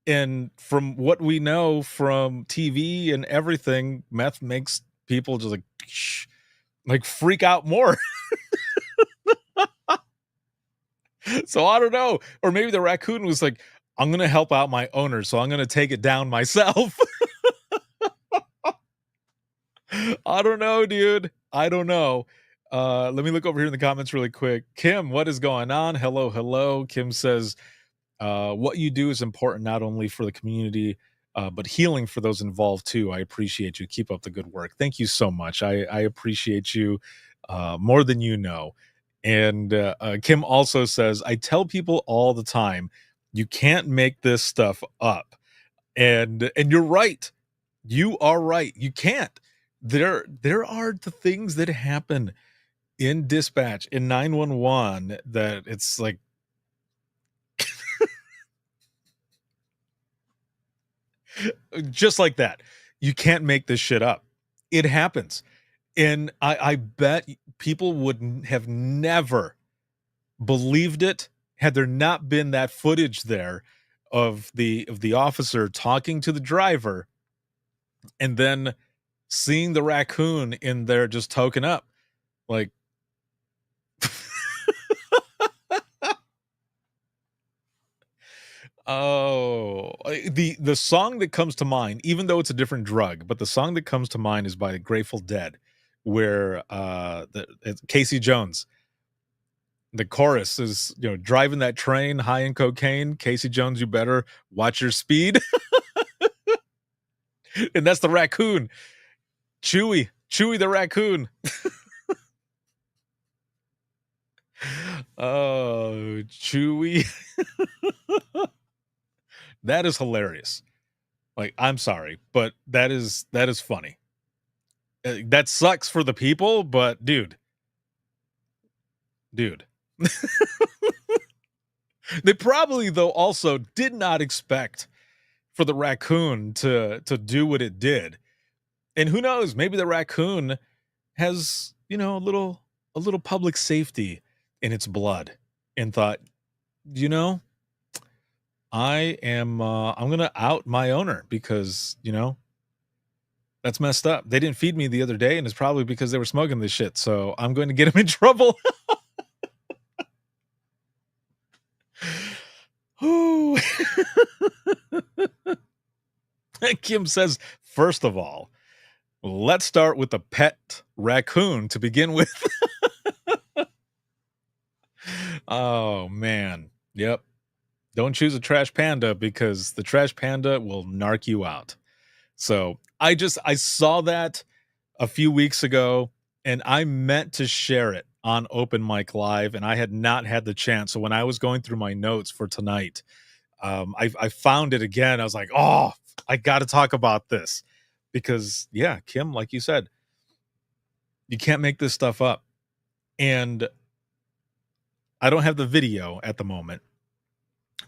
And from what we know from TV and everything, meth makes people just like freak out more. So I don't know. Or maybe the raccoon was like, I'm going to help out my owner, so I'm going to take it down myself. I don't know, dude. I don't know. Let me look over here in the comments really quick. Kim, what is going on? Hello, hello. Kim says, what you do is important not only for the community, but healing for those involved too. I appreciate you. Keep up the good work. Thank you so much. I appreciate you more than you know. And Kim also says, I tell people all the time, you can't make this stuff up. And you're right. You are right. You can't. There are the things that happen in dispatch, in 911, that it's like, just like that. You can't make this shit up. It happens. And I bet people would have never believed it had there not been that footage there of the officer talking to the driver and then seeing the raccoon in there just token up. Like, oh, the song that comes to mind, even though it's a different drug, but the song that comes to mind is by the Grateful Dead, where it's Casey Jones. The chorus is, you know, driving that train high in cocaine. Casey Jones, you better watch your speed. And that's the raccoon. Chewy the raccoon. Oh, Chewy. That is hilarious. Like, I'm sorry, but that is funny. That sucks for the people, but dude. They probably, though, also did not expect for the raccoon to do what it did. And who knows, maybe the raccoon has, you know, a little public safety in its blood and thought, you know, I'm going to out my owner because, you know, that's messed up. They didn't feed me the other day, and it's probably because they were smoking this shit. So I'm going to get them in trouble. Kim says, first of all, let's start with the pet raccoon to begin with. Oh, man. Yep. Don't choose a trash panda because the trash panda will narc you out. So I saw that a few weeks ago, and I meant to share it on Open Mic Live, and I had not had the chance. So when I was going through my notes for tonight, I found it again. I was like, oh, I got to talk about this because, yeah, Kim, like you said, you can't make this stuff up. And I don't have the video at the moment,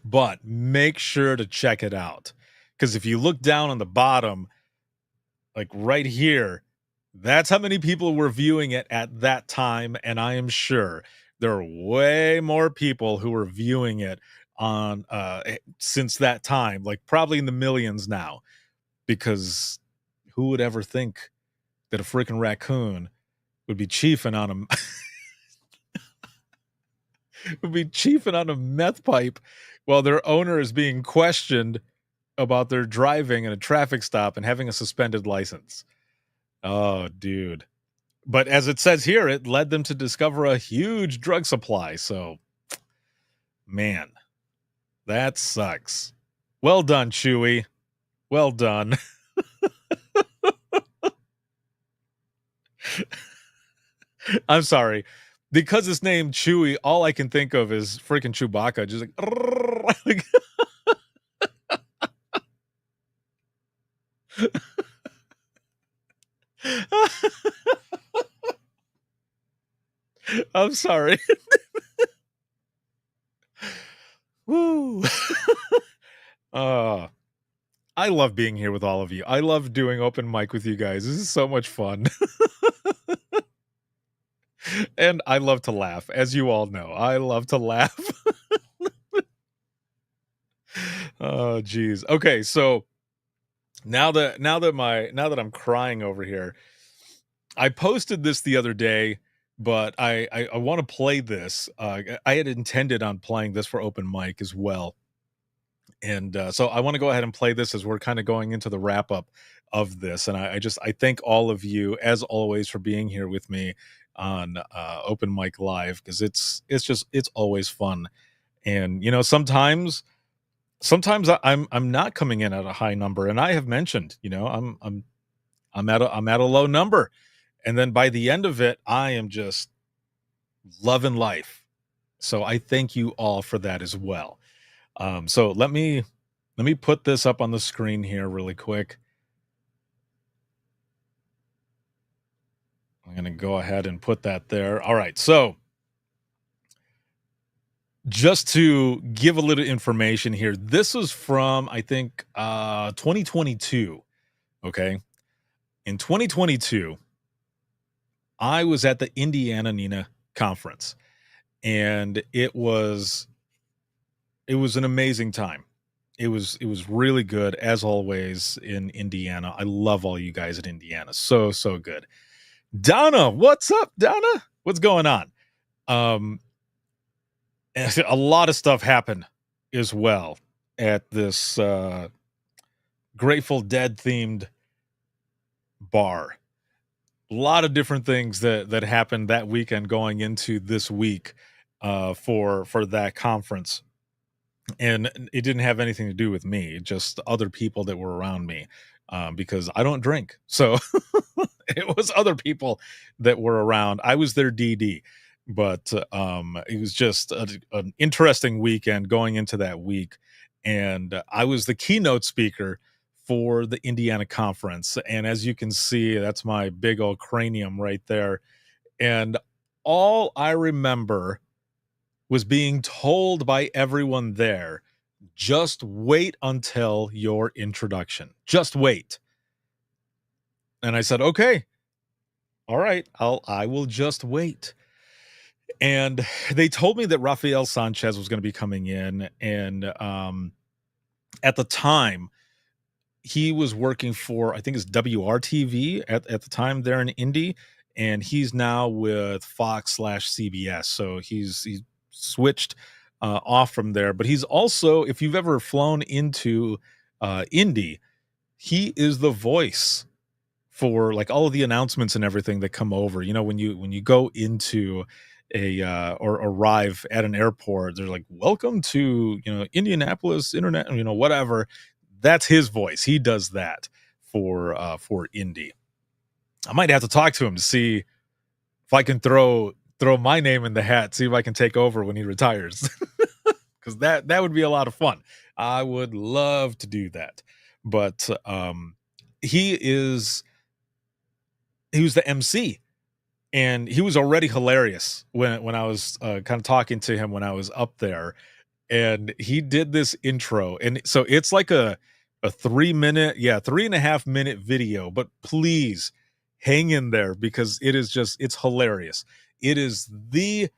but make sure to check it out. Because if you look down on the bottom, like right here, That's how many people were viewing it at that time, and I am sure there are way more people who were viewing it on since that time, like probably in the millions now, because who would ever think that a freaking raccoon would be chiefing on a would be chiefing on a meth pipe while their owner is being questioned about their driving in a traffic stop and having a suspended license. Oh, dude. But as it says here, it led them to discover a huge drug supply. So, man, that sucks. Well done, Chewy. Well done. I'm sorry. Because it's named Chewy, all I can think of is freaking Chewbacca. Just like, I'm sorry. Woo. I love being here with all of you. I love doing open mic with you guys. This is so much fun. And I love to laugh, as you all know. I love to laugh. Oh, geez. Okay, so now that I'm crying over here, I posted this the other day, but I want to play this. I had intended on playing this for open mic as well. And so I want to go ahead and play this as we're kind of going into the wrap up of this. And I thank all of you, as always, for being here with me on Open Mic Live, because it's always fun. And you know, sometimes I'm not coming in at a high number, and I have mentioned, you know, I'm at a low number, and then by the end of it, I am just loving life. So I thank you all for that as well. So let me put this up on the screen here really quick. I'm going to go ahead and put that there. All right. So just to give a little information here, this was from, I think, 2022. Okay. In 2022, I was at the Indiana NINA conference, and it was an amazing time. It was really good, as always, in Indiana. I love all you guys at Indiana. So good. Donna, what's up, Donna? What's going on? A lot of stuff happened as well at this Grateful Dead themed bar. A lot of different things that happened that weekend going into this week for that conference. And it didn't have anything to do with me, just other people that were around me, because I don't drink. So it was other people that were around. I was their DD, but it was just an interesting weekend going into that week. And I was the keynote speaker for the Indiana conference. And as you can see, that's my big old cranium right there. And all I remember was being told by everyone there, just wait until your introduction. Just wait. And I said, okay, all right, I will just wait. And they told me that Rafael Sanchez was going to be coming in. And at the time, he was working for, I think it's WRTV at the time there in Indy. And he's now with Fox/CBS. So he's switched off from there, but he's also, if you've ever flown into Indy, he is the voice for like all of the announcements and everything that come over. You know, when you go into a or arrive at an airport, they're like, welcome to, you know, Indianapolis Internet, you know, whatever. That's his voice. He does that for Indy. I might have to talk to him to see if I can throw my name in the hat, see if I can take over when he retires, because that would be a lot of fun. I would love to do that. But he was the MC, and he was already hilarious when I was kind of talking to him when I was up there, and he did this intro, and so it's like a 3.5 minute video, but please hang in there because it's hilarious. It is the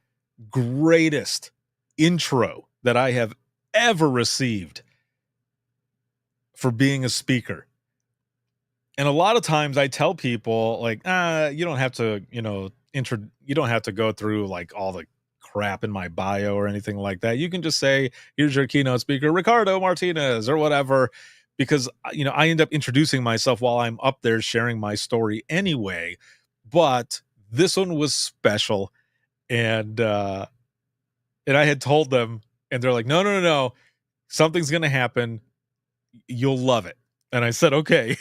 greatest intro that I have ever received for being a speaker. And a lot of times I tell people like, you don't have to, you don't have to go through like all the crap in my bio or anything like that. You can just say, here's your keynote speaker, Ricardo Martinez, or whatever, because, I end up introducing myself while I'm up there sharing my story anyway. But this one was special. And I had told them, and they're like, no, something's going to happen. You'll love it. And I said, okay.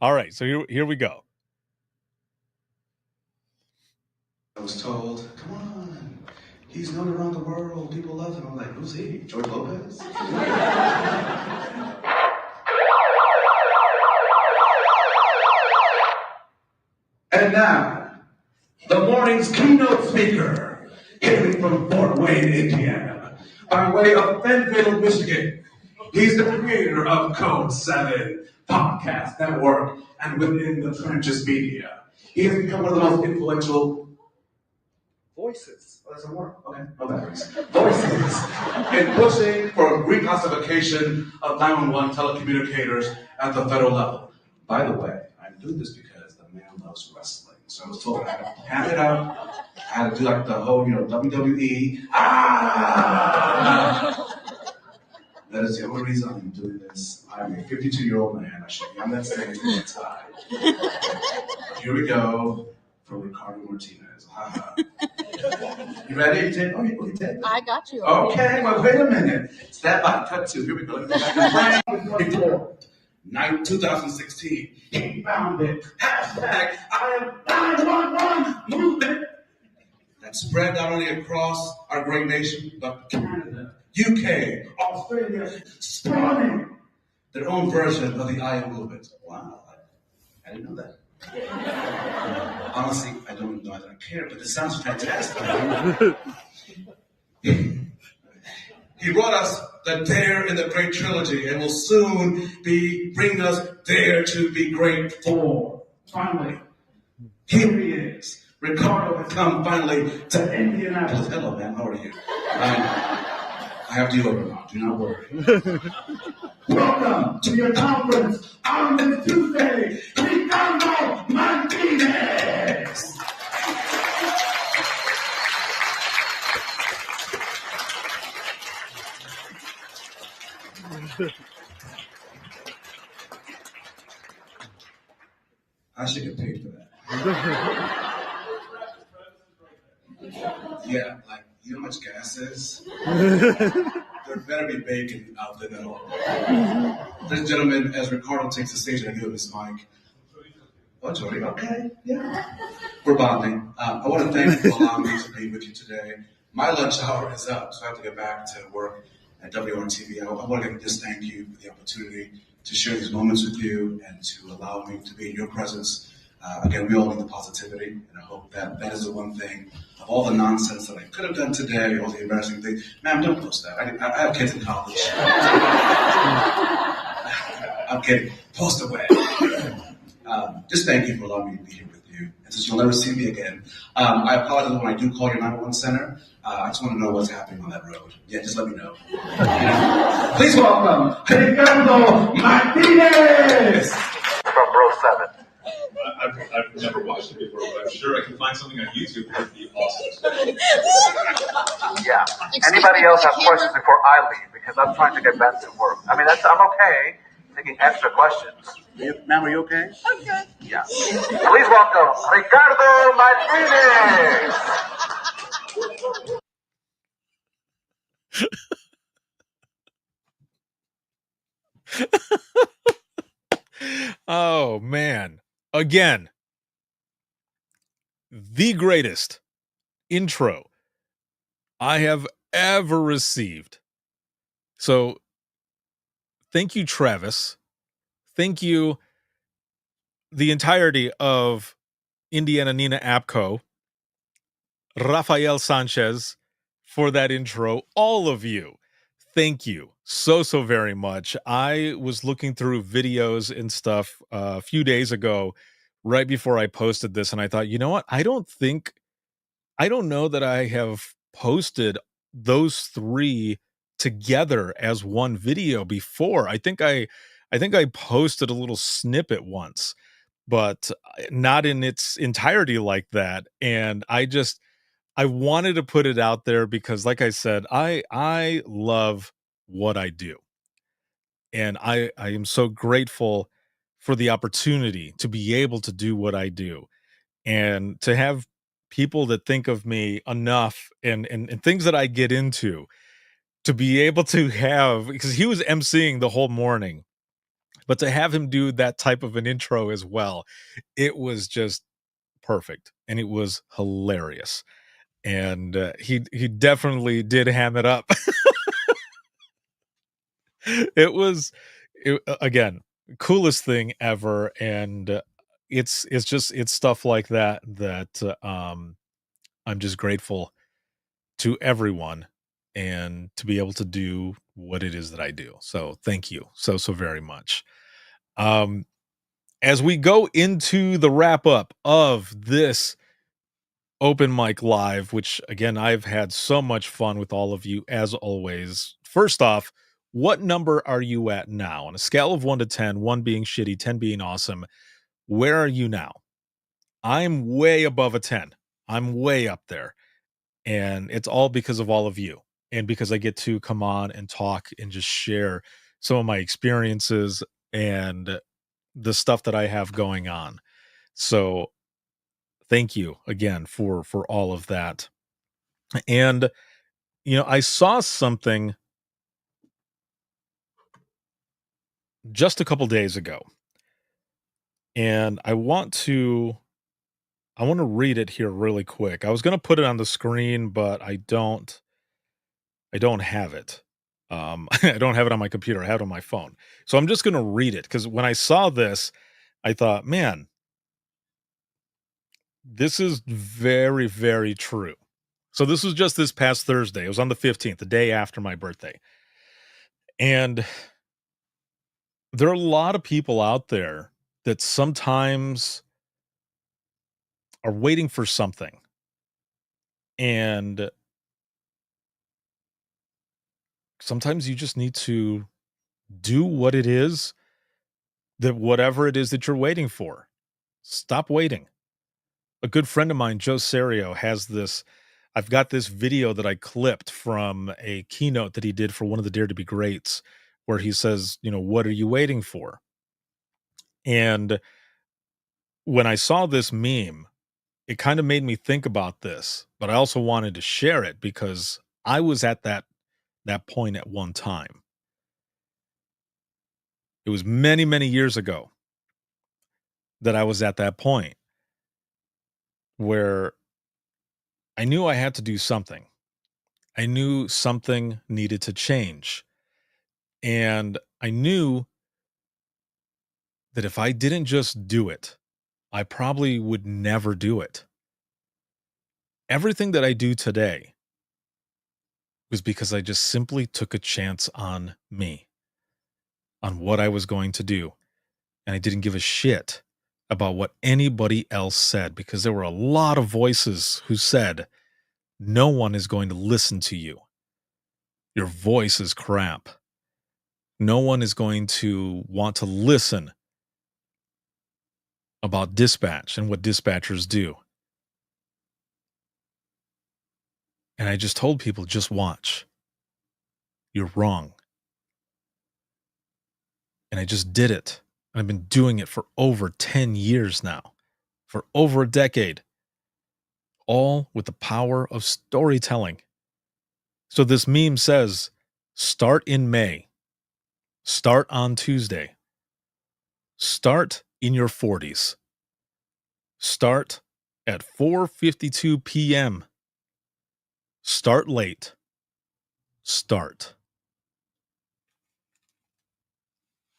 All right. So here we go. I was told, come on, he's known around the world, people love him. I'm like, who's he? George Lopez? And now, the morning's keynote speaker, hailing from Fort Wayne, Indiana, by way of Bentonville, Michigan. He's the creator of Code 7 Podcast Network and Within the Trenches Media. He has become one of the most influential voices. Oh, that doesn't work. Okay, no batteries. Voices in pushing for reclassification of 911 telecommunicators at the federal level. By the way, I'm doing this because the man loves wrestling. So I was told I had to hand it out. I had to do like the whole, WWE. That is the only reason I'm doing this. I'm a 52-year-old man. I should be on that stage with a tie. Here we go for Ricardo Martinez. You ready? You did? I got you. Okay, well, wait a minute. Stand by, cut two. Here we go. Let me go back to before. 2016. He found it. Hashtag I am 911 movement. That spread not only across our great nation, but Canada, UK, Australia, spawning their own version of the I am movement. Wow, I didn't know that. Honestly, I don't know that I care, but this sounds fantastic. He brought us the Dare in the Great Trilogy and will soon be bringing us Dare to be Great 4. Finally, here he is. Ricardo has come finally to Indianapolis. Hello, man. How are you? I have deodorant on. Do not worry. Welcome to your conference on this Tuesday. Ricardo Martinez. I should get paid for that. Yeah, like, you know how much gas is? There better be bacon out there at all. Ladies and gentlemen, as Ricardo takes the stage and I give him his mic. Oh, Jody, okay, yeah. We're bonding. I want to thank you for allowing me to be with you today. My lunch hour is up, so I have to get back to work at WRTV. I want to just thank you for the opportunity to share these moments with you and to allow me to be in your presence. Again, we all need the positivity, and I hope that is the one thing of all the nonsense that I could have done today, all the embarrassing things. Ma'am, don't post that. I have kids in college. I'm kidding. Post away. Just thank you for allowing me to be here with you. And since you'll never see me again, I apologize when I do call your 911 center. I just want to know what's happening on that road. Yeah, just let me know. Please welcome Ricardo Martinez from row 7. I've never watched it before, but I'm sure I can find something on YouTube that would be awesome. Yeah. Anybody else have questions before I leave? Because I'm trying to get back to work. I mean, I'm okay taking extra questions. Ma'am, are you okay? Okay. Yeah. Please welcome Ricardo Martinez. Oh, man. Again, the greatest intro I have ever received. So thank you, Travis. Thank you, the entirety of Indiana Nina APCO, Rafael Sanchez, for that intro. All of you. Thank you so very much. I was looking through videos and stuff a few days ago right before I posted this, and I thought, you know what? I don't know that I have posted those 3 together as one video before. I think I posted a little snippet once, but not in its entirety like that, and I wanted to put it out there because like I said, I love what I do, and I am so grateful for the opportunity to be able to do what I do and to have people that think of me enough and things that I get into to be able to have, because he was emceeing the whole morning, but to have him do that type of an intro as well, it was just perfect and it was hilarious. And he definitely did ham it up. It was again, coolest thing ever, and it's stuff like that that I'm just grateful to everyone and to be able to do what it is that I do. So thank you so very much. Um as we go into the wrap up of this open mic live, which again I've had so much fun with all of you as always. First off, what number are you at now on a scale of 1 to 10, 1 being shitty, 10 being awesome? Where are you now? I'm way above a 10. I'm way up there. And it's all because of all of you and because I get to come on and talk and just share some of my experiences and the stuff that I have going on. So thank you again for all of that. And I saw something just a couple days ago, and I want to read it here really quick. I was going to put it on the screen, but I don't have it. I don't have it on my computer. I have it on my phone. So I'm just going to read it because when I saw this, I thought, man, this is very, very true. So this was just this past Thursday. It was on the 15th, the day after my birthday. And there are a lot of people out there that sometimes are waiting for something. And sometimes you just need to do what it is that whatever it is that you're waiting for. Stop waiting. A good friend of mine, Joe Serio, has this. I've got this video that I clipped from a keynote that he did for one of the Dare to Be Greats, where he says, what are you waiting for? And when I saw this meme, it kind of made me think about this, but I also wanted to share it because I was at that point at one time. It was many, many years ago that I was at that point where I knew I had to do something. I knew something needed to change. And I knew that if I didn't just do it, I probably would never do it. Everything that I do today was because I just simply took a chance on me, on what I was going to do. And I didn't give a shit about what anybody else said because there were a lot of voices who said, no one is going to listen to you. Your voice is crap. No one is going to want to listen about dispatch and what dispatchers do. And I just told people, just watch. You're wrong. And I just did it. And I've been doing it for over 10 years now, for over a decade, all with the power of storytelling. So this meme says, start in May, start on Tuesday, start in your 40s, start at 4:52 p.m., start late, start.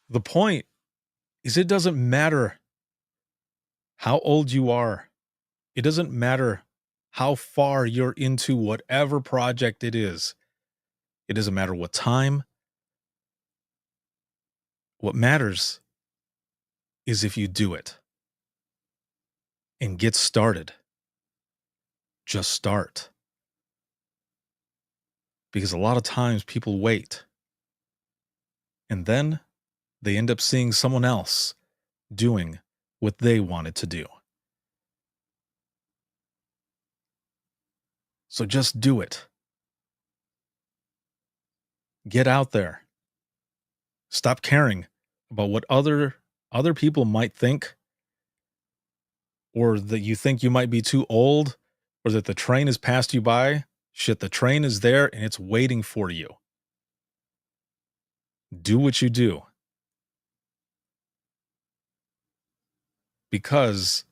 The point is it doesn't matter how old you are. It doesn't matter how far you're into whatever project it is. It doesn't matter what time. What matters is if you do it. and get started. Just start. Because a lot of times people wait, and then they end up seeing someone else doing what they wanted to do. So just do it. Get out there. Stop caring about what other people might think, or that you think you might be too old, or that the train has passed you by. Shit, the train is there and it's waiting for you. Do what you do. Because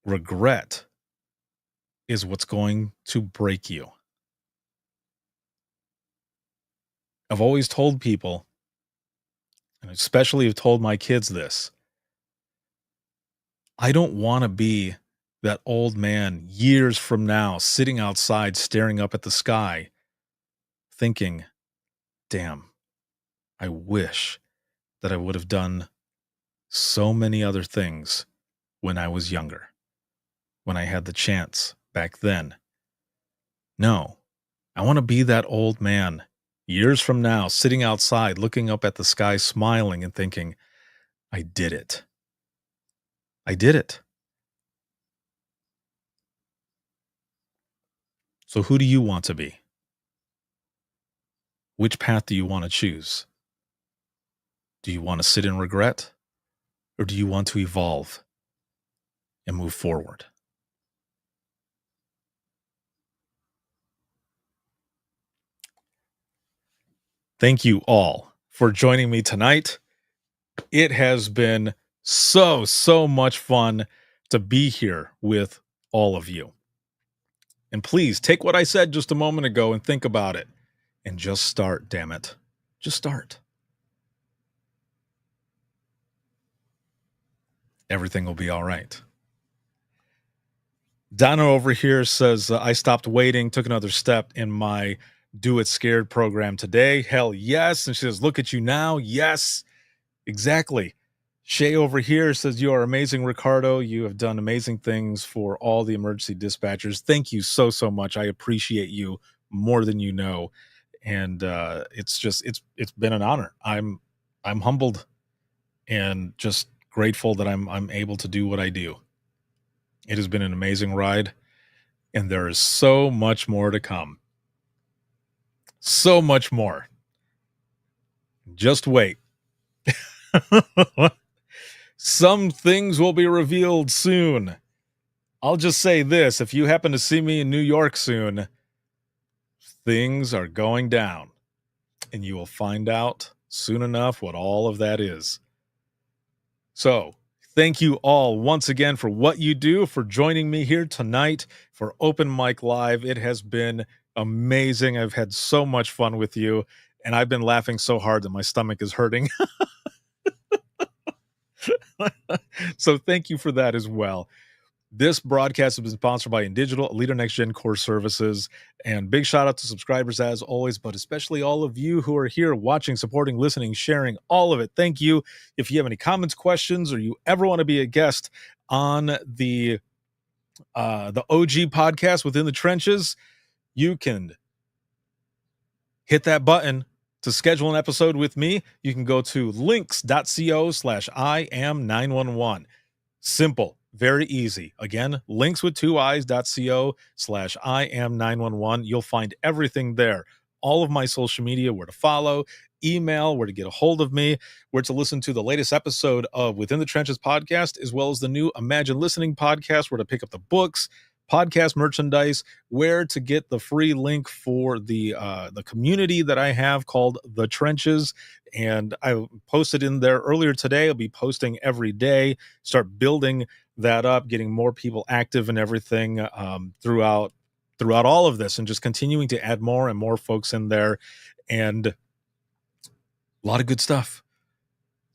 regret is what's going to break you. I've always told people, and especially have told my kids this, I don't want to be that old man years from now sitting outside staring up at the sky thinking, damn, I wish that I would have done so many other things when I was younger, when I had the chance back then. No, I want to be that old man years from now sitting outside looking up at the sky smiling and thinking, I did it. I did it. So who do you want to be? Which path do you want to choose? Do you want to sit in regret, or do you want to evolve and move forward? Thank you all for joining me tonight. It has been so much fun to be here with all of you. And please take what I said just a moment ago and think about it. And just start, damn it. Just start. Everything will be all right. Donna over here says, I stopped waiting, took another step in my Do It Scared program today. Hell yes. And she says, look at you now. Yes, exactly. Shay over here says, you are amazing, Ricardo. You have done amazing things for all the emergency dispatchers. Thank you so much. I appreciate you more than you know. And it's been an honor. I'm humbled and just grateful that I'm able to do what I do. It has been an amazing ride, and there is so much more to come. So much more. Just wait. Some things will be revealed soon. I'll just say this. If you happen to see me in New York soon, things are going down, and you will find out soon enough what all of that is. So, thank you all once again for what you do, for joining me here tonight for Open Mic Live. It has been amazing. I've had so much fun with you, and I've been laughing so hard that my stomach is hurting. So thank you for that as well. This broadcast has been sponsored by InDigital, Leader Next Gen Core Services, and big shout out to subscribers as always, but especially all of you who are here watching, supporting, listening, sharing, all of it. Thank you. If you have any comments, questions, or you ever want to be a guest on the OG podcast Within the Trenches, you can hit that button to schedule an episode with me. You can go to links.co/Iam911. Simple. Very easy. Again, linkswith2eyes.co/Iam911. You'll find everything there. All of my social media, where to follow, email, where to get a hold of me, where to listen to the latest episode of Within the Trenches podcast, as well as the new Imagine Listening podcast, where to pick up the books, podcast merchandise, where to get the free link for the community that I have called The Trenches. And I posted in there earlier today. I'll be posting every day, start building that up, getting more people active and everything throughout all of this, and just continuing to add more and more folks in there, and a lot of good stuff.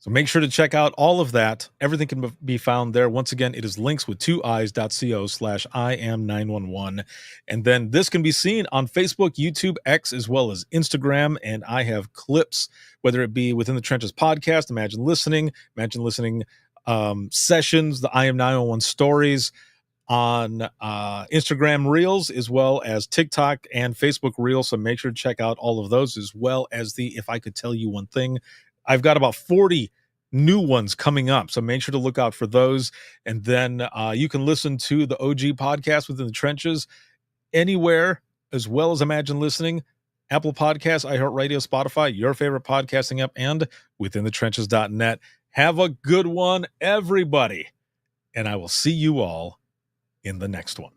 So make sure to check out all of that. Everything can be found there. Once again, it is linkswith2eyes.co/Iam911. And then this can be seen on Facebook, YouTube, X, as well as Instagram. And I have clips, whether it be Within the Trenches podcast, Imagine Listening sessions, the I Am 901 stories on Instagram Reels, as well as TikTok and Facebook Reels. So make sure to check out all of those, as well as the If I Could Tell You One Thing. I've got about 40 new ones coming up, so make sure to look out for those. And then you can listen to the OG podcast Within the Trenches anywhere, as well as Imagine Listening, Apple Podcasts, iHeartRadio, Spotify, your favorite podcasting app, and withinthetrenches.net. Have a good one, everybody, and I will see you all in the next one.